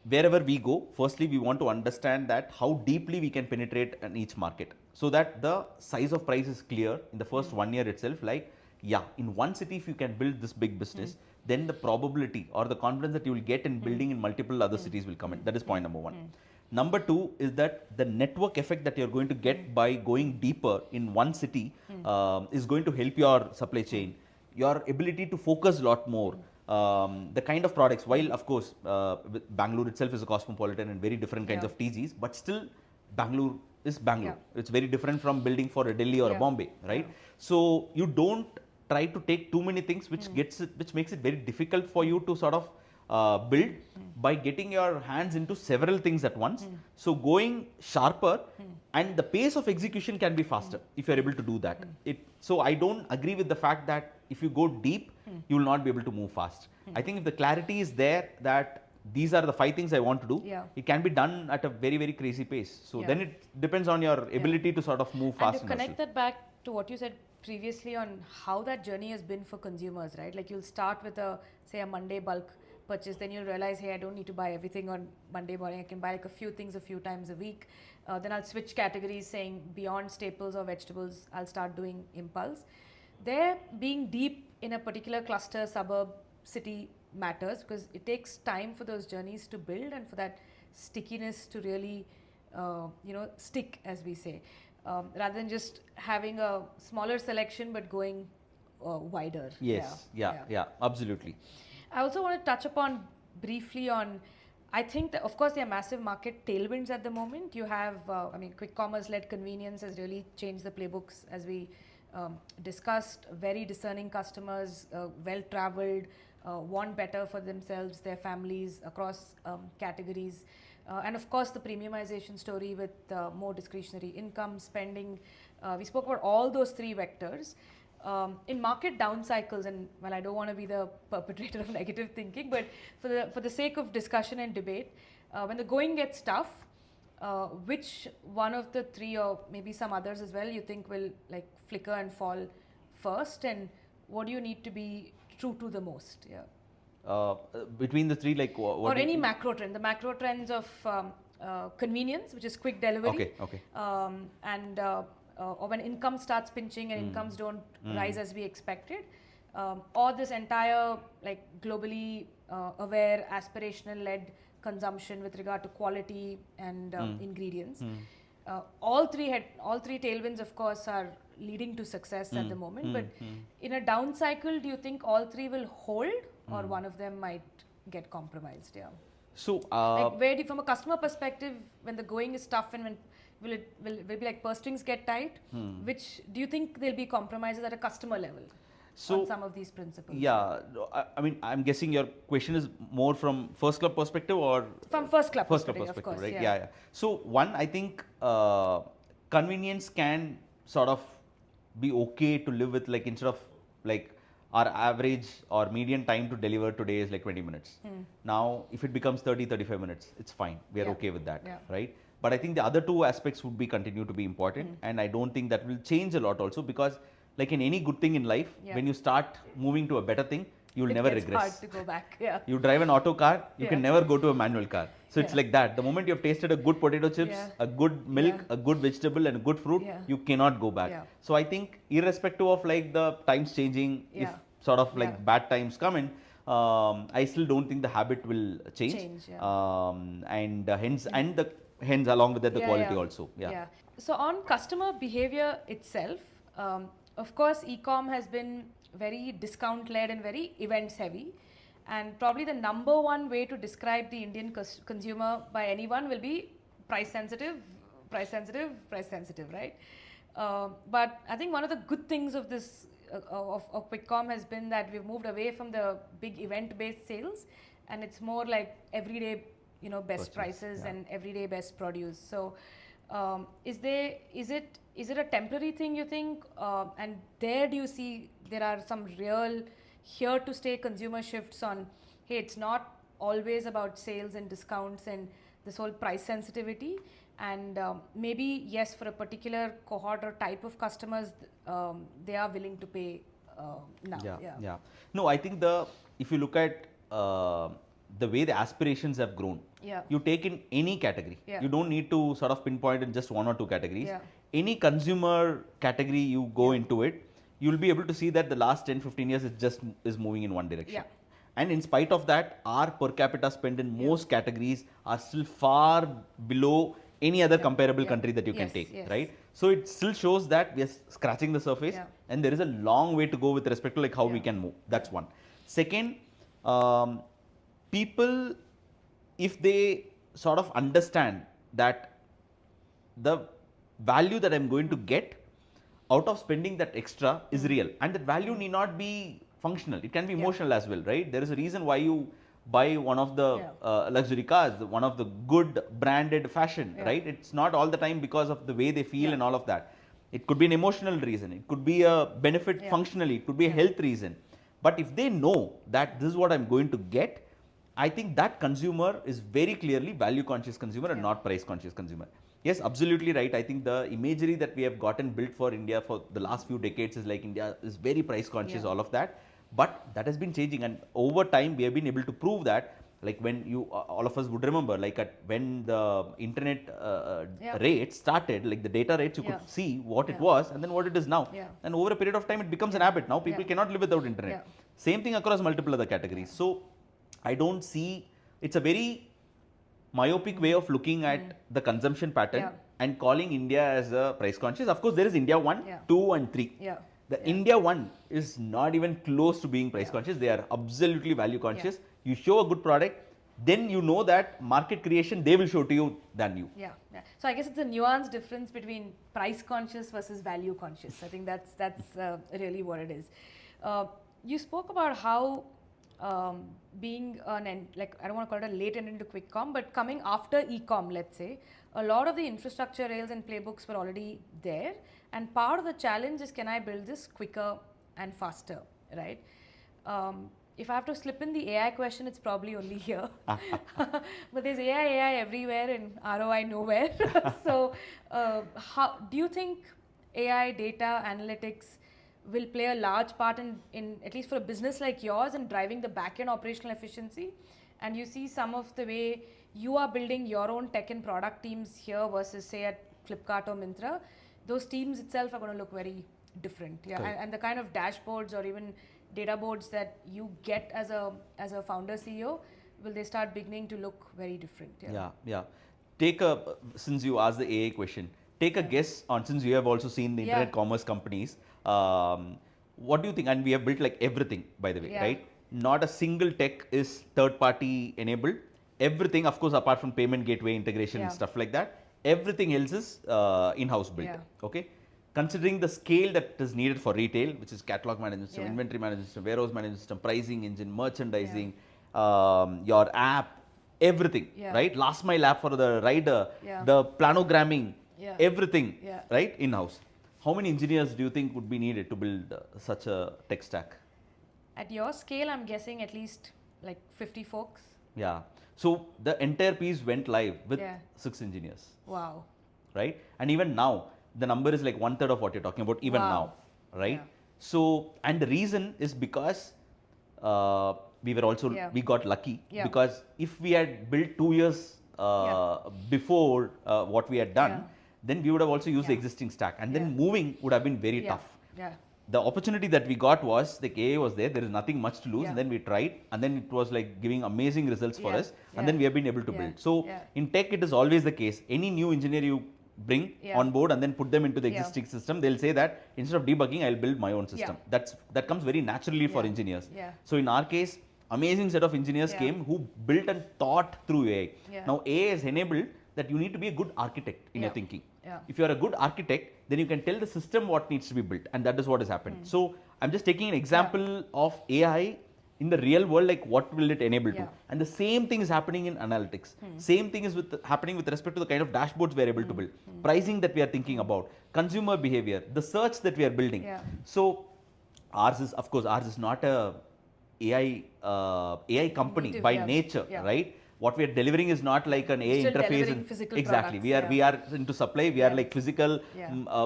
wherever we go, firstly we want to understand that how deeply we can penetrate in each market, so that the size of price is clear in the first 1 year itself. Like, yeah, in one city if you can build this big business, then the probability or the confidence that you will get in building in multiple other cities will come in. That is point number 1. Number 2 is that the network effect that you're going to get by going deeper in one city is going to help your supply chain, your ability to focus a lot more. The kind of products, while of course Bangalore itself is a cosmopolitan and very different kinds of TGs, but still Bangalore is Bangalore. It's very different from building for a Delhi or a Bombay, right? So you don't try to take too many things, which makes it very difficult for you to sort of build by getting your hands into several things at once. So going sharper and the pace of execution can be faster if you're able to do that. So I don't agree with the fact that if you go deep, you will not be able to move fast. I think if the clarity is there that these are the 5 things I want to do, it can be done at a very, very crazy pace. So then it depends on your ability to sort of move fast. And to connect that back to what you said previously on how that journey has been for consumers, right? Like you'll start with a Monday bulk purchase, then you'll realize, hey, I don't need to buy everything on Monday morning. I can buy like a few things a few times a week. Then I'll switch categories, saying beyond staples or vegetables, I'll start doing impulse. There, being deep in a particular cluster, suburb, city matters because it takes time for those journeys to build and for that stickiness to really, stick, as we say, rather than just having a smaller selection but going wider. Yes, yeah, absolutely. I also want to touch upon briefly on, I think that of course there are massive market tailwinds at the moment. You have, quick commerce led convenience has really changed the playbooks, as we discussed. Very discerning customers, well traveled, want better for themselves, their families across categories. And of course the premiumization story with more discretionary income spending. We spoke about all those 3 vectors. In market down cycles, and well, I don't want to be the perpetrator of negative thinking, but for the sake of discussion and debate, when the going gets tough, which one of the 3 or maybe some others as well you think will like flicker and fall first, and what do you need to be true to the most? Between the 3, like what or any macro trend, the macro trends of convenience, which is quick delivery, and or when income starts pinching and incomes don't rise as we expected, or this entire like globally aware aspirational led consumption with regard to quality and ingredients. All three tailwinds of course are leading to success at the moment, but in a down cycle, do you think all 3 will hold or one of them might get compromised? So like where do you, from a customer perspective, when the going is tough and when will it be like purse strings get tight, which do you think there'll be compromises at a customer level on some of these principles? I'm guessing your question is more from FirstClub perspective or from FirstClub perspective, of course, right? Yeah. So one, I think convenience can sort of be okay to live with, like instead of like our average or median time to deliver today is like 20 minutes. Now if it becomes 30-35 minutes, it's fine, we are okay with that, right? But I think the other 2 aspects would be continue to be important, and I don't think that will change a lot also, because like in any good thing in life, when you start moving to a better thing, you will never regress. It's hard to go back. You drive an auto car, you can never go to a manual car. So it's like that. The moment you have tasted a good potato chips, a good milk, a good vegetable and a good fruit, you cannot go back. So I think irrespective of like the times changing, if sort of like bad times come in, I still don't think the habit will change. And hence along with that the quality also. So on customer behavior itself, of course, e-com has been very discount led and very events heavy. And probably the number one way to describe the Indian consumer by anyone will be price sensitive, price sensitive, price sensitive, right? But I think one of the good things of this of QuickCom has been that we've moved away from the big event-based sales, and it's more like everyday, best prices and everyday best produce. So, is it a temporary thing, you think? And there do you see there are some real here to stay consumer shifts on? Hey, it's not always about sales and discounts and this whole price sensitivity. And maybe, yes, for a particular cohort or type of customers, they are willing to pay now. Yeah. No, I think if you look at the way the aspirations have grown, you take in any category. You don't need to sort of pinpoint in just one or two categories. Any consumer category you go into it, you'll be able to see that the last 10-15 years it just is moving in one direction. And in spite of that, our per capita spend in most categories are still far below any other comparable country that you can take, right? So it still shows that we are scratching the surface, and there is a long way to go with respect to like how we can move. That's one. Second, people, if they sort of understand that the value that I'm going to get out of spending that extra is real, and that value need not be functional. It can be emotional as well, right? There is a reason why you buy one of the luxury cars, one of the good branded fashion, right? It's not all the time because of the way they feel and all of that. It could be an emotional reason. It could be a benefit functionally. It could be a health reason. But if they know that this is what I'm going to get, I think that consumer is very clearly value conscious consumer and not price conscious consumer. Yes, absolutely right. I think the imagery that we have gotten built for India for the last few decades is like India is very price conscious, all of that. But that has been changing, and over time we have been able to prove that. Like when you, all of us would remember, like when the internet rates started, like the data rates, you could see what it was and then what it is now. And over a period of time, it becomes an habit. Now people cannot live without internet. Same thing across multiple other categories. So I don't see, it's a very myopic way of looking at the consumption pattern and calling India as a price conscious. Of course, there is India 1, 2 and 3. The India 1 is not even close to being price conscious. They are absolutely value conscious. You show a good product, then you know that market creation they will show to you than you. So I guess it's a nuanced difference between price conscious versus value conscious. I think that's really what it is. You spoke about how being like, I don't want to call it a late end into QuickCom, but coming after e-com, let's say, a lot of the infrastructure rails and playbooks were already there. And part of the challenge is, can I build this quicker and faster, right? If I have to slip in the AI question, it's probably only here. But there's AI everywhere and ROI nowhere. So how do you think AI, data, analytics will play a large part in at least for a business like yours, in driving the back-end operational efficiency? And you see some of the way you are building your own tech and product teams here versus say at Flipkart or Myntra, those teams itself are going to look very different. And the kind of dashboards or even data boards that you get as a founder CEO, will they start beginning to look very different? Since you asked the AI question, take a guess on, since you have also seen the internet commerce companies, what do you think? And we have built like everything, by the way, right? Not a single tech is third party enabled. Everything, of course, apart from payment gateway integration and stuff like that, everything else is in-house built. Okay, considering the scale that is needed for retail, which is catalog management system, inventory management system, warehouse management system, pricing engine, merchandising, your app, everything, right? Last mile app for the rider, the planogramming, everything, right, in-house. How many engineers do you think would be needed to build such a tech stack? At your scale, I'm guessing at least like 50 folks. So the entire piece went live with 6 engineers. Wow. Right? And even now, the number is like 1/3 of what you're talking about, even now. Right? So, and the reason is because we were also, we got lucky. Because if we had built 2 years before what we had done, then we would have also used the existing stack. And then moving would have been very tough. The opportunity that we got was the AI was there is nothing much to lose, and then we tried, and then it was like giving amazing results for us, and then we have been able to build. So in tech it is always the case. Any new engineer you bring on board and then put them into the existing system, they'll say that instead of debugging, I'll build my own system. That comes very naturally for engineers. So in our case, amazing set of engineers came who built and thought through AI. Yeah. Now AI has enabled that you need to be a good architect in your thinking. Yeah. If you are a good architect, then you can tell the system what needs to be built, and that is what has happened. So I'm just taking an example of AI in the real world, like what will it enable to? And the same thing is happening in analytics. Same thing is happening with respect to the kind of dashboards we are able to build, pricing that we are thinking about, consumer behavior, the search that we are building. So ours is not a AI company by nature, right? What we are delivering is not like an AI Still interface. delivering physical Exactly. products, We are into supply. We are like physical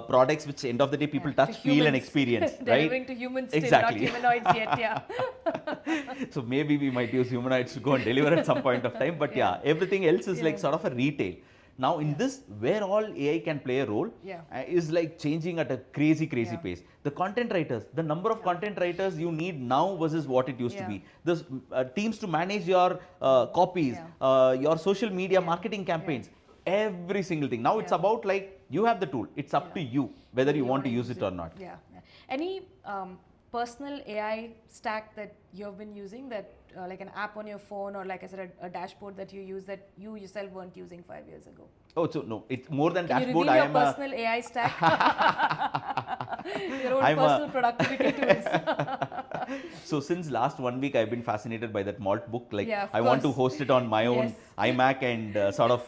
products, which end of the day people touch, feel, and experience. Right? Delivering to humans, still Exactly. not humanoids yet. Yeah. So maybe we might use humanoids to go and deliver at some point of time. But everything else is like sort of a retail. Now in this, where all AI can play a role is like changing at a crazy pace. The content writers, the number of content writers you need now versus what it used to be. The teams to manage your copies, your social media marketing campaigns, every single thing. Now it's about like you have the tool. It's up to you whether you want to use it or not. Any personal AI stack that you've been using, that like an app on your phone, or like I said, a dashboard that you use that you yourself weren't using 5 years ago? Oh, so no, it's more than Can dashboard. You reveal your personal AI stack? Your own personal productivity tools. So since last 1 week, I've been fascinated by that malt book. Like I course. want to host it on my own iMac and sort of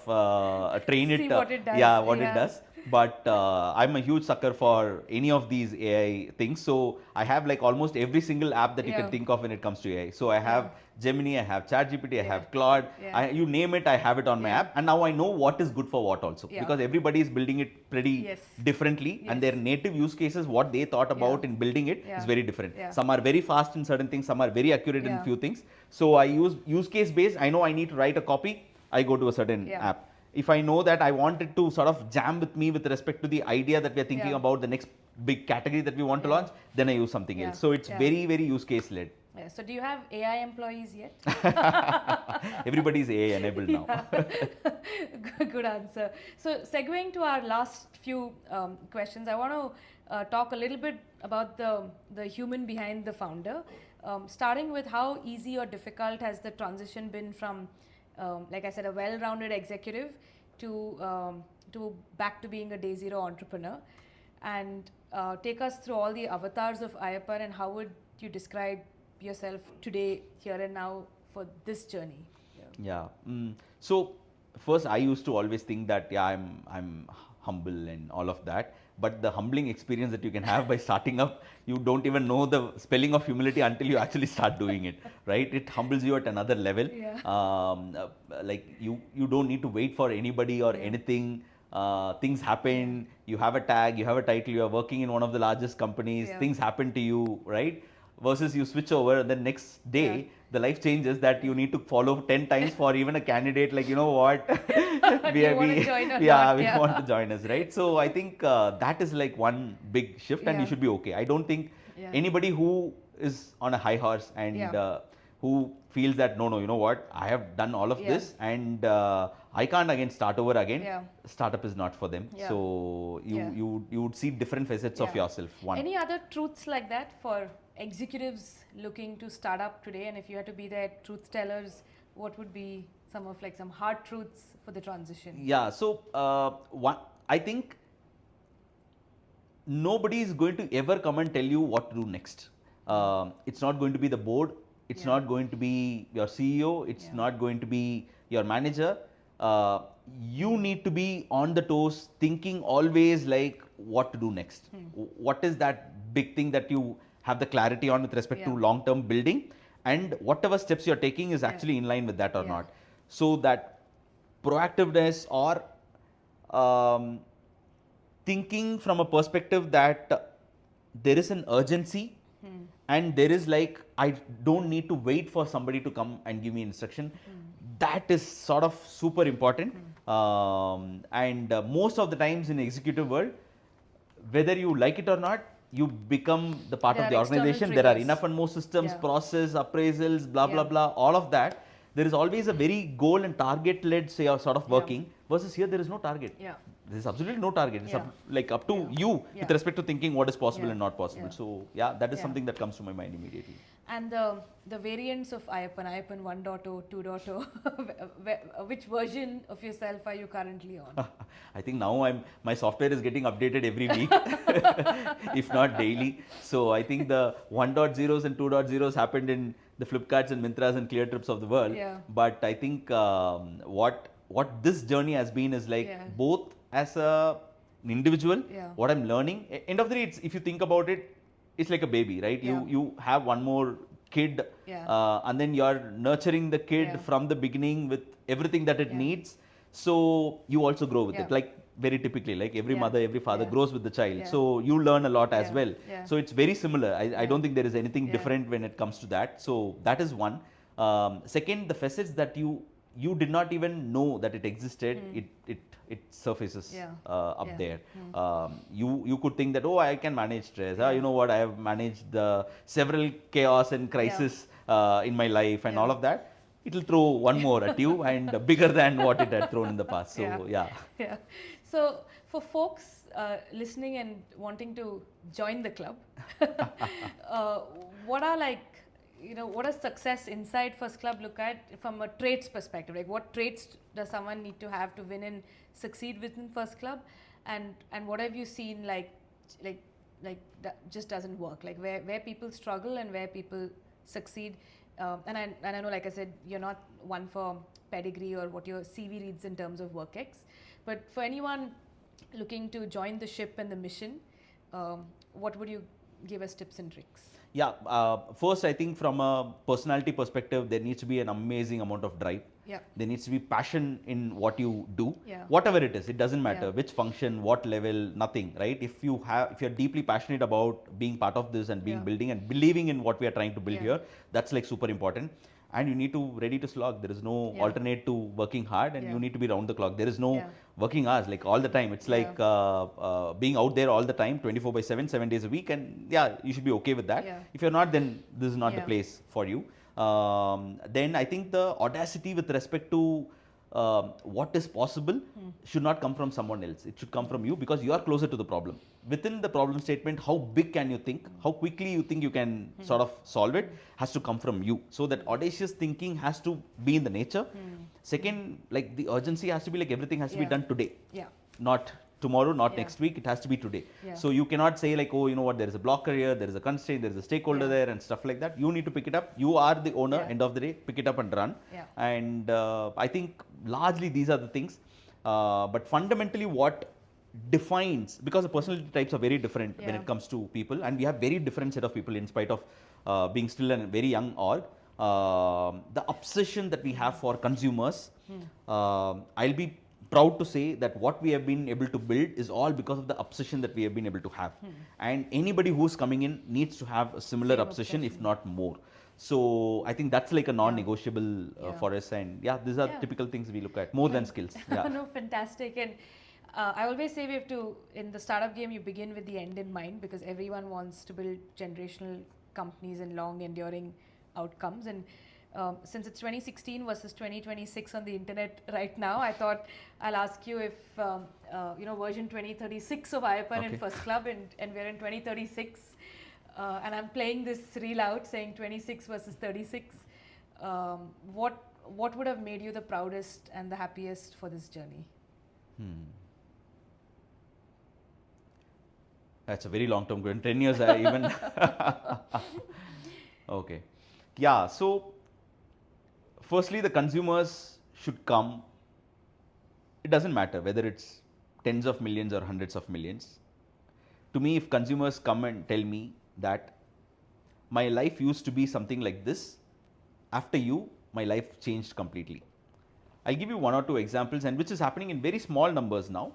train it. See what it does. It does. But I'm a huge sucker for any of these AI things. So I have like almost every single app that you can think of when it comes to AI. So I have Gemini, I have ChatGPT, I have Claude. You name it, I have it on my app. And now I know what is good for what also. Because everybody is building it pretty differently. And their native use cases, what they thought about in building it is very different. Some are very fast in certain things, some are very accurate in few things. So I use case based. I know I need to write a copy, I go to a certain app. If I know that I want it to sort of jam with me with respect to the idea that we are thinking about, the next big category that we want to launch, then I use something else. So it's very, very use case led. So do you have AI employees yet? Everybody is AI enabled now. Good answer. So segueing to our last few questions, I want to talk a little bit about the human behind the founder. Starting with how easy or difficult has the transition been from like I said, a well-rounded executive to back to being a day zero entrepreneur, and take us through all the avatars of Ayyappan, and how would you describe yourself today, here and now, for this journey? So first, I used to always think that I'm humble and all of that. But the humbling experience that you can have by starting up, you don't even know the spelling of humility until you actually start doing it, right? It humbles you at another level. Like you don't need to wait for anybody or anything. Things happen, you have a tag, you have a title, you are working in one of the largest companies, things happen to you, right? Versus you switch over and the next day, the life changes that you need to follow 10 times for even a candidate, like, you know what, we want to join us, right? So I think that is like one big shift, and you should be okay. I don't think anybody who is on a high horse and who feels that, no, you know what, I have done all of this and I can't again start over again, startup is not for them. So you would see different facets of yourself. Any other truths like that for executives looking to start up today, and if you had to be their truth tellers, what would be some hard truths for the transition? So I think nobody is going to ever come and tell you what to do next. It's not going to be the board, it's not going to be your CEO, it's not going to be your manager. You need to be on the toes, thinking always like what to do next. What is that big thing that you have the clarity on with respect to long-term building, and whatever steps you're taking is actually in line with that or not. So that proactiveness or thinking from a perspective that there is an urgency and there is like, I don't need to wait for somebody to come and give me instruction. That is sort of super important. And most of the times in executive world, whether you like it or not, you become the part of the organization. There are enough and more systems, process, appraisals, blah, blah, blah, all of that. There is always a very goal and target led sort of working, versus here there is no target. There is absolutely no target. It's up to you with respect to thinking what is possible and not possible. So that is something that comes to my mind immediately. And the variants of Ayyappan 1.0, 2.0, which version of yourself are you currently on? I think now my software is getting updated every week, if not daily. So I think the 1.0s and 2.0s happened in the Flipkarts and Myntras and Clear Trips of the world. Yeah. But I think what this journey has been is like Yeah. both as an individual, Yeah. what I'm learning. End of the day, if you think about it, it's like a baby, right? Yeah. You have one more kid, Yeah. and then you're nurturing the kid Yeah. from the beginning with everything that it Yeah. needs. So you also grow with Yeah. it, like very typically, like every Yeah. mother, every father Yeah. grows with the child. Yeah. So you learn a lot as Yeah. well. Yeah. So it's very similar. I Yeah. don't think there is anything Yeah. different when it comes to that. So that is one. Second, the facets that you did not even know that it existed, it surfaces Yeah. up Yeah. there. You could think that, oh, I can manage stress. Yeah. You know what, I have managed the several chaos and crisis in my life and Yeah. all of that. It'll throw one more at you and bigger than what it had thrown in the past. So yeah. Yeah. So for folks listening and wanting to join the club, what are what does success inside First Club look at from a traits perspective? Like what traits does someone need to have to win and succeed within First Club, and what have you seen like that just doesn't work? Like where people struggle and where people succeed. And I know, like I said, you're not one for pedigree or what your CV reads in terms of work ex, but for anyone looking to join the ship and the mission, what would you give us tips and tricks? Yeah, first I think from a personality perspective, there needs to be an amazing amount of drive. Yeah. There needs to be passion in what you do, Yeah. whatever it is. It doesn't matter Yeah. which function, what level, nothing, right? If you're deeply passionate about being part of this and being Yeah. building and believing in what we are trying to build Yeah. here, that's like super important. And you need to ready to slog. There is no Yeah. alternate to working hard, and Yeah. you need to be round the clock. There is no Yeah. working hours like all the time. It's Yeah. like being out there all the time, 24/7, 7 days a week, and yeah, you should be okay with that. Yeah. If you're not, then this is not the Yeah. place for you. Then I think the audacity with respect to what is possible should not come from someone else. It should come from you because you are closer to the problem. Within the problem statement, how big can you think? How quickly you think you can sort of solve it has to come from you. So that audacious thinking has to be in the nature. Second, like the urgency has to be like everything has to be Yeah. done today. Yeah. Not tomorrow, not Yeah. next week. It has to be today. Yeah. So you cannot say like, oh, you know what, there is a blocker here, there is a constraint, there is a stakeholder Yeah. there and stuff like that. You need to pick it up. You are the owner, Yeah. end of the day, pick it up and run. Yeah. And I think largely these are the things. But fundamentally what defines, because the personality types are very different when Yeah. it comes to people, and we have very different set of people in spite of being still a very young org. The obsession that we have for consumers, I'll be proud to say that what we have been able to build is all because of the obsession that we have been able to have. And anybody who's coming in needs to have a similar Same obsession, if obsession. not more. So I think that's like a non-negotiable Yeah. for us. And yeah, these are Yeah. typical things we look at more than skills. Yeah. No, fantastic. And I always say we have to, in the startup game, you begin with the end in mind because everyone wants to build generational companies and long enduring outcomes. And since it's 2016 versus 2026 on the internet right now, I thought I'll ask you if, version 2036 of Ayyappan Okay. and First Club, and we're in 2036. And I'm playing this reel out saying 26 versus 36. What would have made you the proudest and the happiest for this journey? That's a very long term goal. In 10 years, I even. Okay. Yeah. So, firstly, the consumers should come. It doesn't matter whether it's tens of millions or hundreds of millions. To me, if consumers come and tell me that my life used to be something like this, after you, my life changed completely. I'll give you one or two examples, and which is happening in very small numbers now.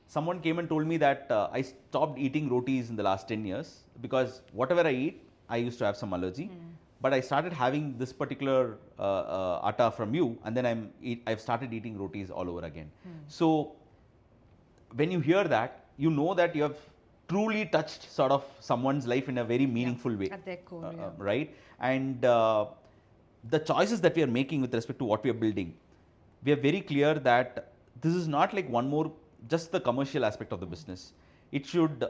Someone came and told me that I stopped eating rotis in the last 10 years because whatever I eat, I used to have some allergy. But I started having this particular atta from you, and then I've started eating rotis all over again. So when you hear that, you know that you have truly touched sort of someone's life in a very meaningful way. At their core, yeah. Right? And the choices that we are making with respect to what we are building, we are very clear that this is not like one more, just the commercial aspect of the business. It should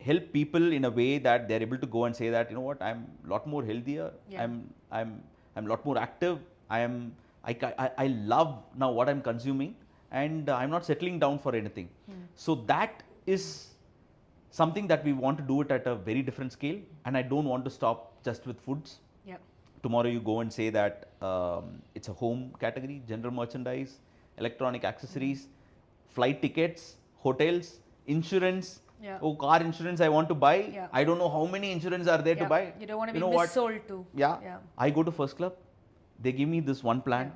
help people in a way that they're able to go and say that, you know what, I'm a lot more healthier. Yeah. I'm a lot more active. I love now what I'm consuming, and I'm not settling down for anything. So that is something that we want to do it at a very different scale, and I don't want to stop just with foods. Yeah. Tomorrow you go and say that it's a home category, general merchandise, electronic accessories, flight tickets, hotels, insurance. Yeah. Oh, car insurance I want to buy. Yeah. I don't know how many insurance are there to Yeah. buy. You don't want to be know what? missold to. Yeah. Yeah. I go to FirstClub. They give me this one plan.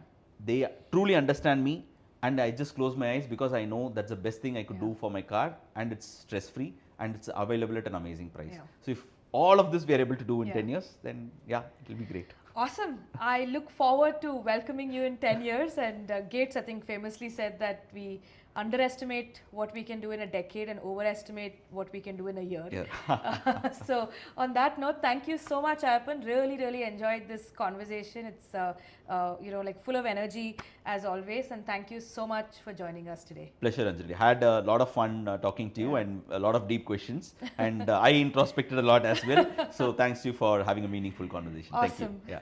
They truly understand me, and I just close my eyes because I know that's the best thing I could do for my car, and it's stress free and it's available at an amazing price. Yeah. So if all of this we are able to do in Yeah. 10 years, then yeah, it will be great. Awesome. I look forward to welcoming you in 10 years. And Gates, I think, famously said that we underestimate what we can do in a decade and overestimate what we can do in a year. Yeah. So, on that note, thank you so much, Ayyappan. Really, really enjoyed this conversation. It's, like full of energy as always. And thank you so much for joining us today. Pleasure, Anjali. Had a lot of fun talking to you and a lot of deep questions. And I introspected a lot as well. So thanks to you for having a meaningful conversation. Awesome. Thank you. Yeah.